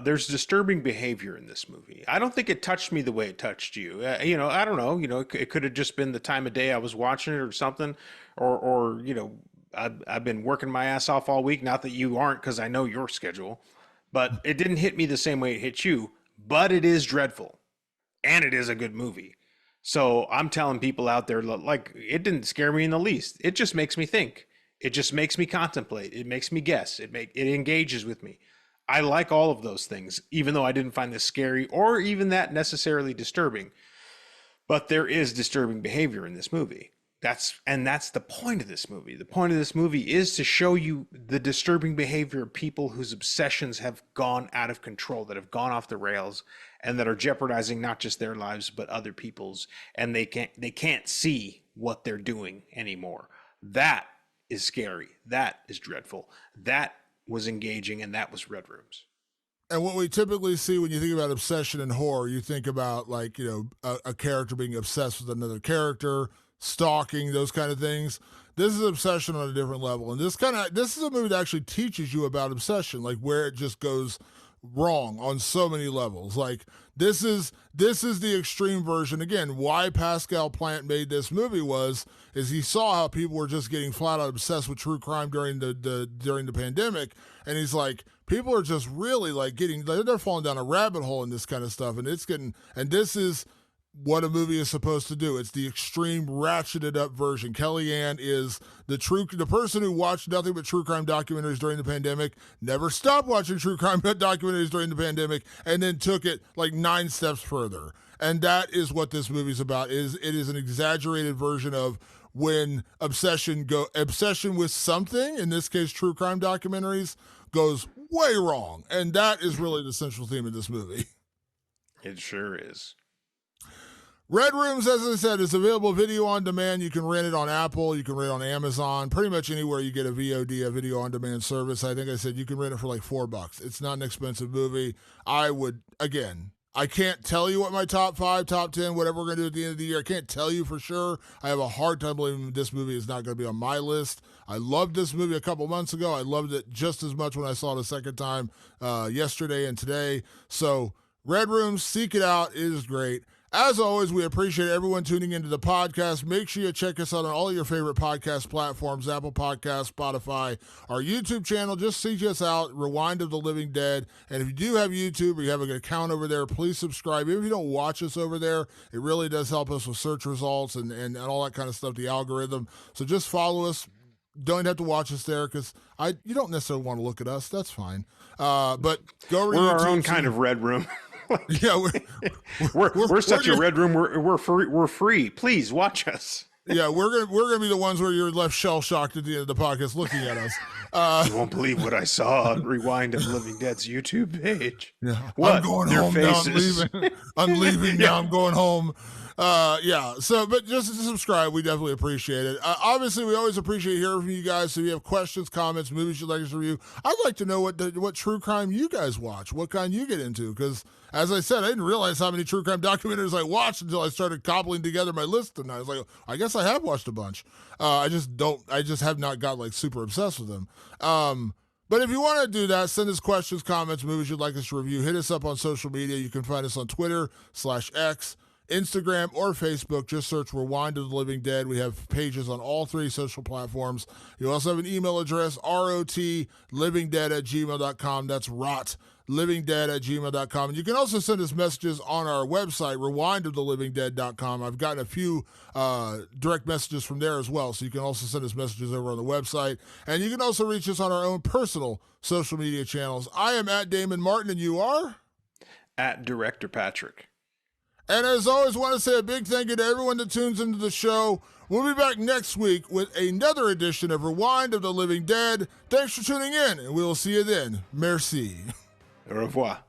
There's disturbing behavior in this movie. I don't think it touched me the way it touched you. I don't know. It could have just been the time of day I was watching it or something, or I've been working my ass off all week. Not that you aren't, because I know your schedule, but it didn't hit me the same way it hit you. But it is dreadful, and it is a good movie. So I'm telling people out there, like, it didn't scare me in the least. It just makes me think. It just makes me contemplate. It makes me guess. It engages with me. I like all of those things, even though I didn't find this scary or even that necessarily disturbing. But there is disturbing behavior in this movie. That's the point of this movie. The point of this movie is to show you the disturbing behavior of people whose obsessions have gone out of control, that have gone off the rails, and that are jeopardizing not just their lives but other people's, and they can't see what they're doing anymore. That is scary. That is dreadful. That was engaging, and that was Red Rooms. And what we typically see when you think about obsession in horror, you think about like, a character being obsessed with another character, stalking, those kind of things. This is obsession on a different level. And this is a movie that actually teaches you about obsession, like where it just goes wrong on so many levels. Like this is the extreme version. Again, why Pascal Plante made this movie is he saw how people were just getting flat out obsessed with true crime during the pandemic, and he's like, people are just really like they're falling down a rabbit hole in this kind of stuff, and this is what a movie is supposed to do. It's the extreme ratcheted up version. Kellyanne is the person who watched nothing but true crime documentaries during the pandemic, never stopped watching true crime documentaries during the pandemic, and then took it like 9 steps further. And that is what this movie's about. It is an exaggerated version of when obsession with something, in this case true crime documentaries, goes way wrong. And that is really the central theme of this movie. It sure is. Red Rooms, as I said, is available video on demand. You can rent it on Apple. You can rent it on Amazon. Pretty much anywhere you get a VOD, a video on demand service. I think I said you can rent it for like $4. It's not an expensive movie. I can't tell you what my top 5, top 10, whatever we're going to do at the end of the year. I can't tell you for sure. I have a hard time believing this movie is not going to be on my list. I loved this movie a couple months ago. I loved it just as much when I saw it a second time yesterday and today. So Red Rooms, seek it out. It is great. As always, we appreciate everyone tuning into the podcast. Make sure you check us out on all of your favorite podcast platforms, Apple Podcasts, Spotify, our YouTube channel. Just seek us out, Rewind of the Living Dead. And if you do have YouTube or you have an account over there, please subscribe. Even if you don't watch us over there, it really does help us with search results and all that kind of stuff, the algorithm. So just follow us. Don't have to watch us there because you don't necessarily want to look at us. That's fine. But go to We're YouTube. Our own kind of Red Room. Yeah, we're such a Red Room. We're free. Please watch us. Yeah, we're gonna be the ones where you're left shell shocked at the end of the podcast looking at us. You won't believe what I saw on Rewind of Living Dead's YouTube page. Yeah, What? I'm going Their home faces. now. I'm leaving now. I'm going home. Yeah. So, but just to subscribe, we definitely appreciate it. Obviously, we always appreciate hearing from you guys. So, if you have questions, comments, movies you'd like us to review, I'd like to know what true crime you guys watch, what kind you get into. Because, as I said, I didn't realize how many true crime documentaries I watched until I started cobbling together my list, and I was like, I guess I have watched a bunch. I just have not got like super obsessed with them. But if you want to do that, send us questions, comments, movies you'd like us to review. Hit us up on social media. You can find us on Twitter/X, Instagram, or Facebook. Just search Rewind of the Living Dead. We have pages on all 3 social platforms. You also have an email address, rotlivingdead@gmail.com. That's rotlivingdead@gmail.com. And you can also send us messages on our website, rewindofTheLivingDead.com. I've gotten a few direct messages from there as well, so you can also send us messages over on the website. And you can also reach us on our own personal social media channels. I am at Damon Martin, and you are? At Director Patrick. And as always, want to say a big thank you to everyone that tunes into the show. We'll be back next week with another edition of Rewind of the Living Dead. Thanks for tuning in, and we will see you then. Merci. Au revoir.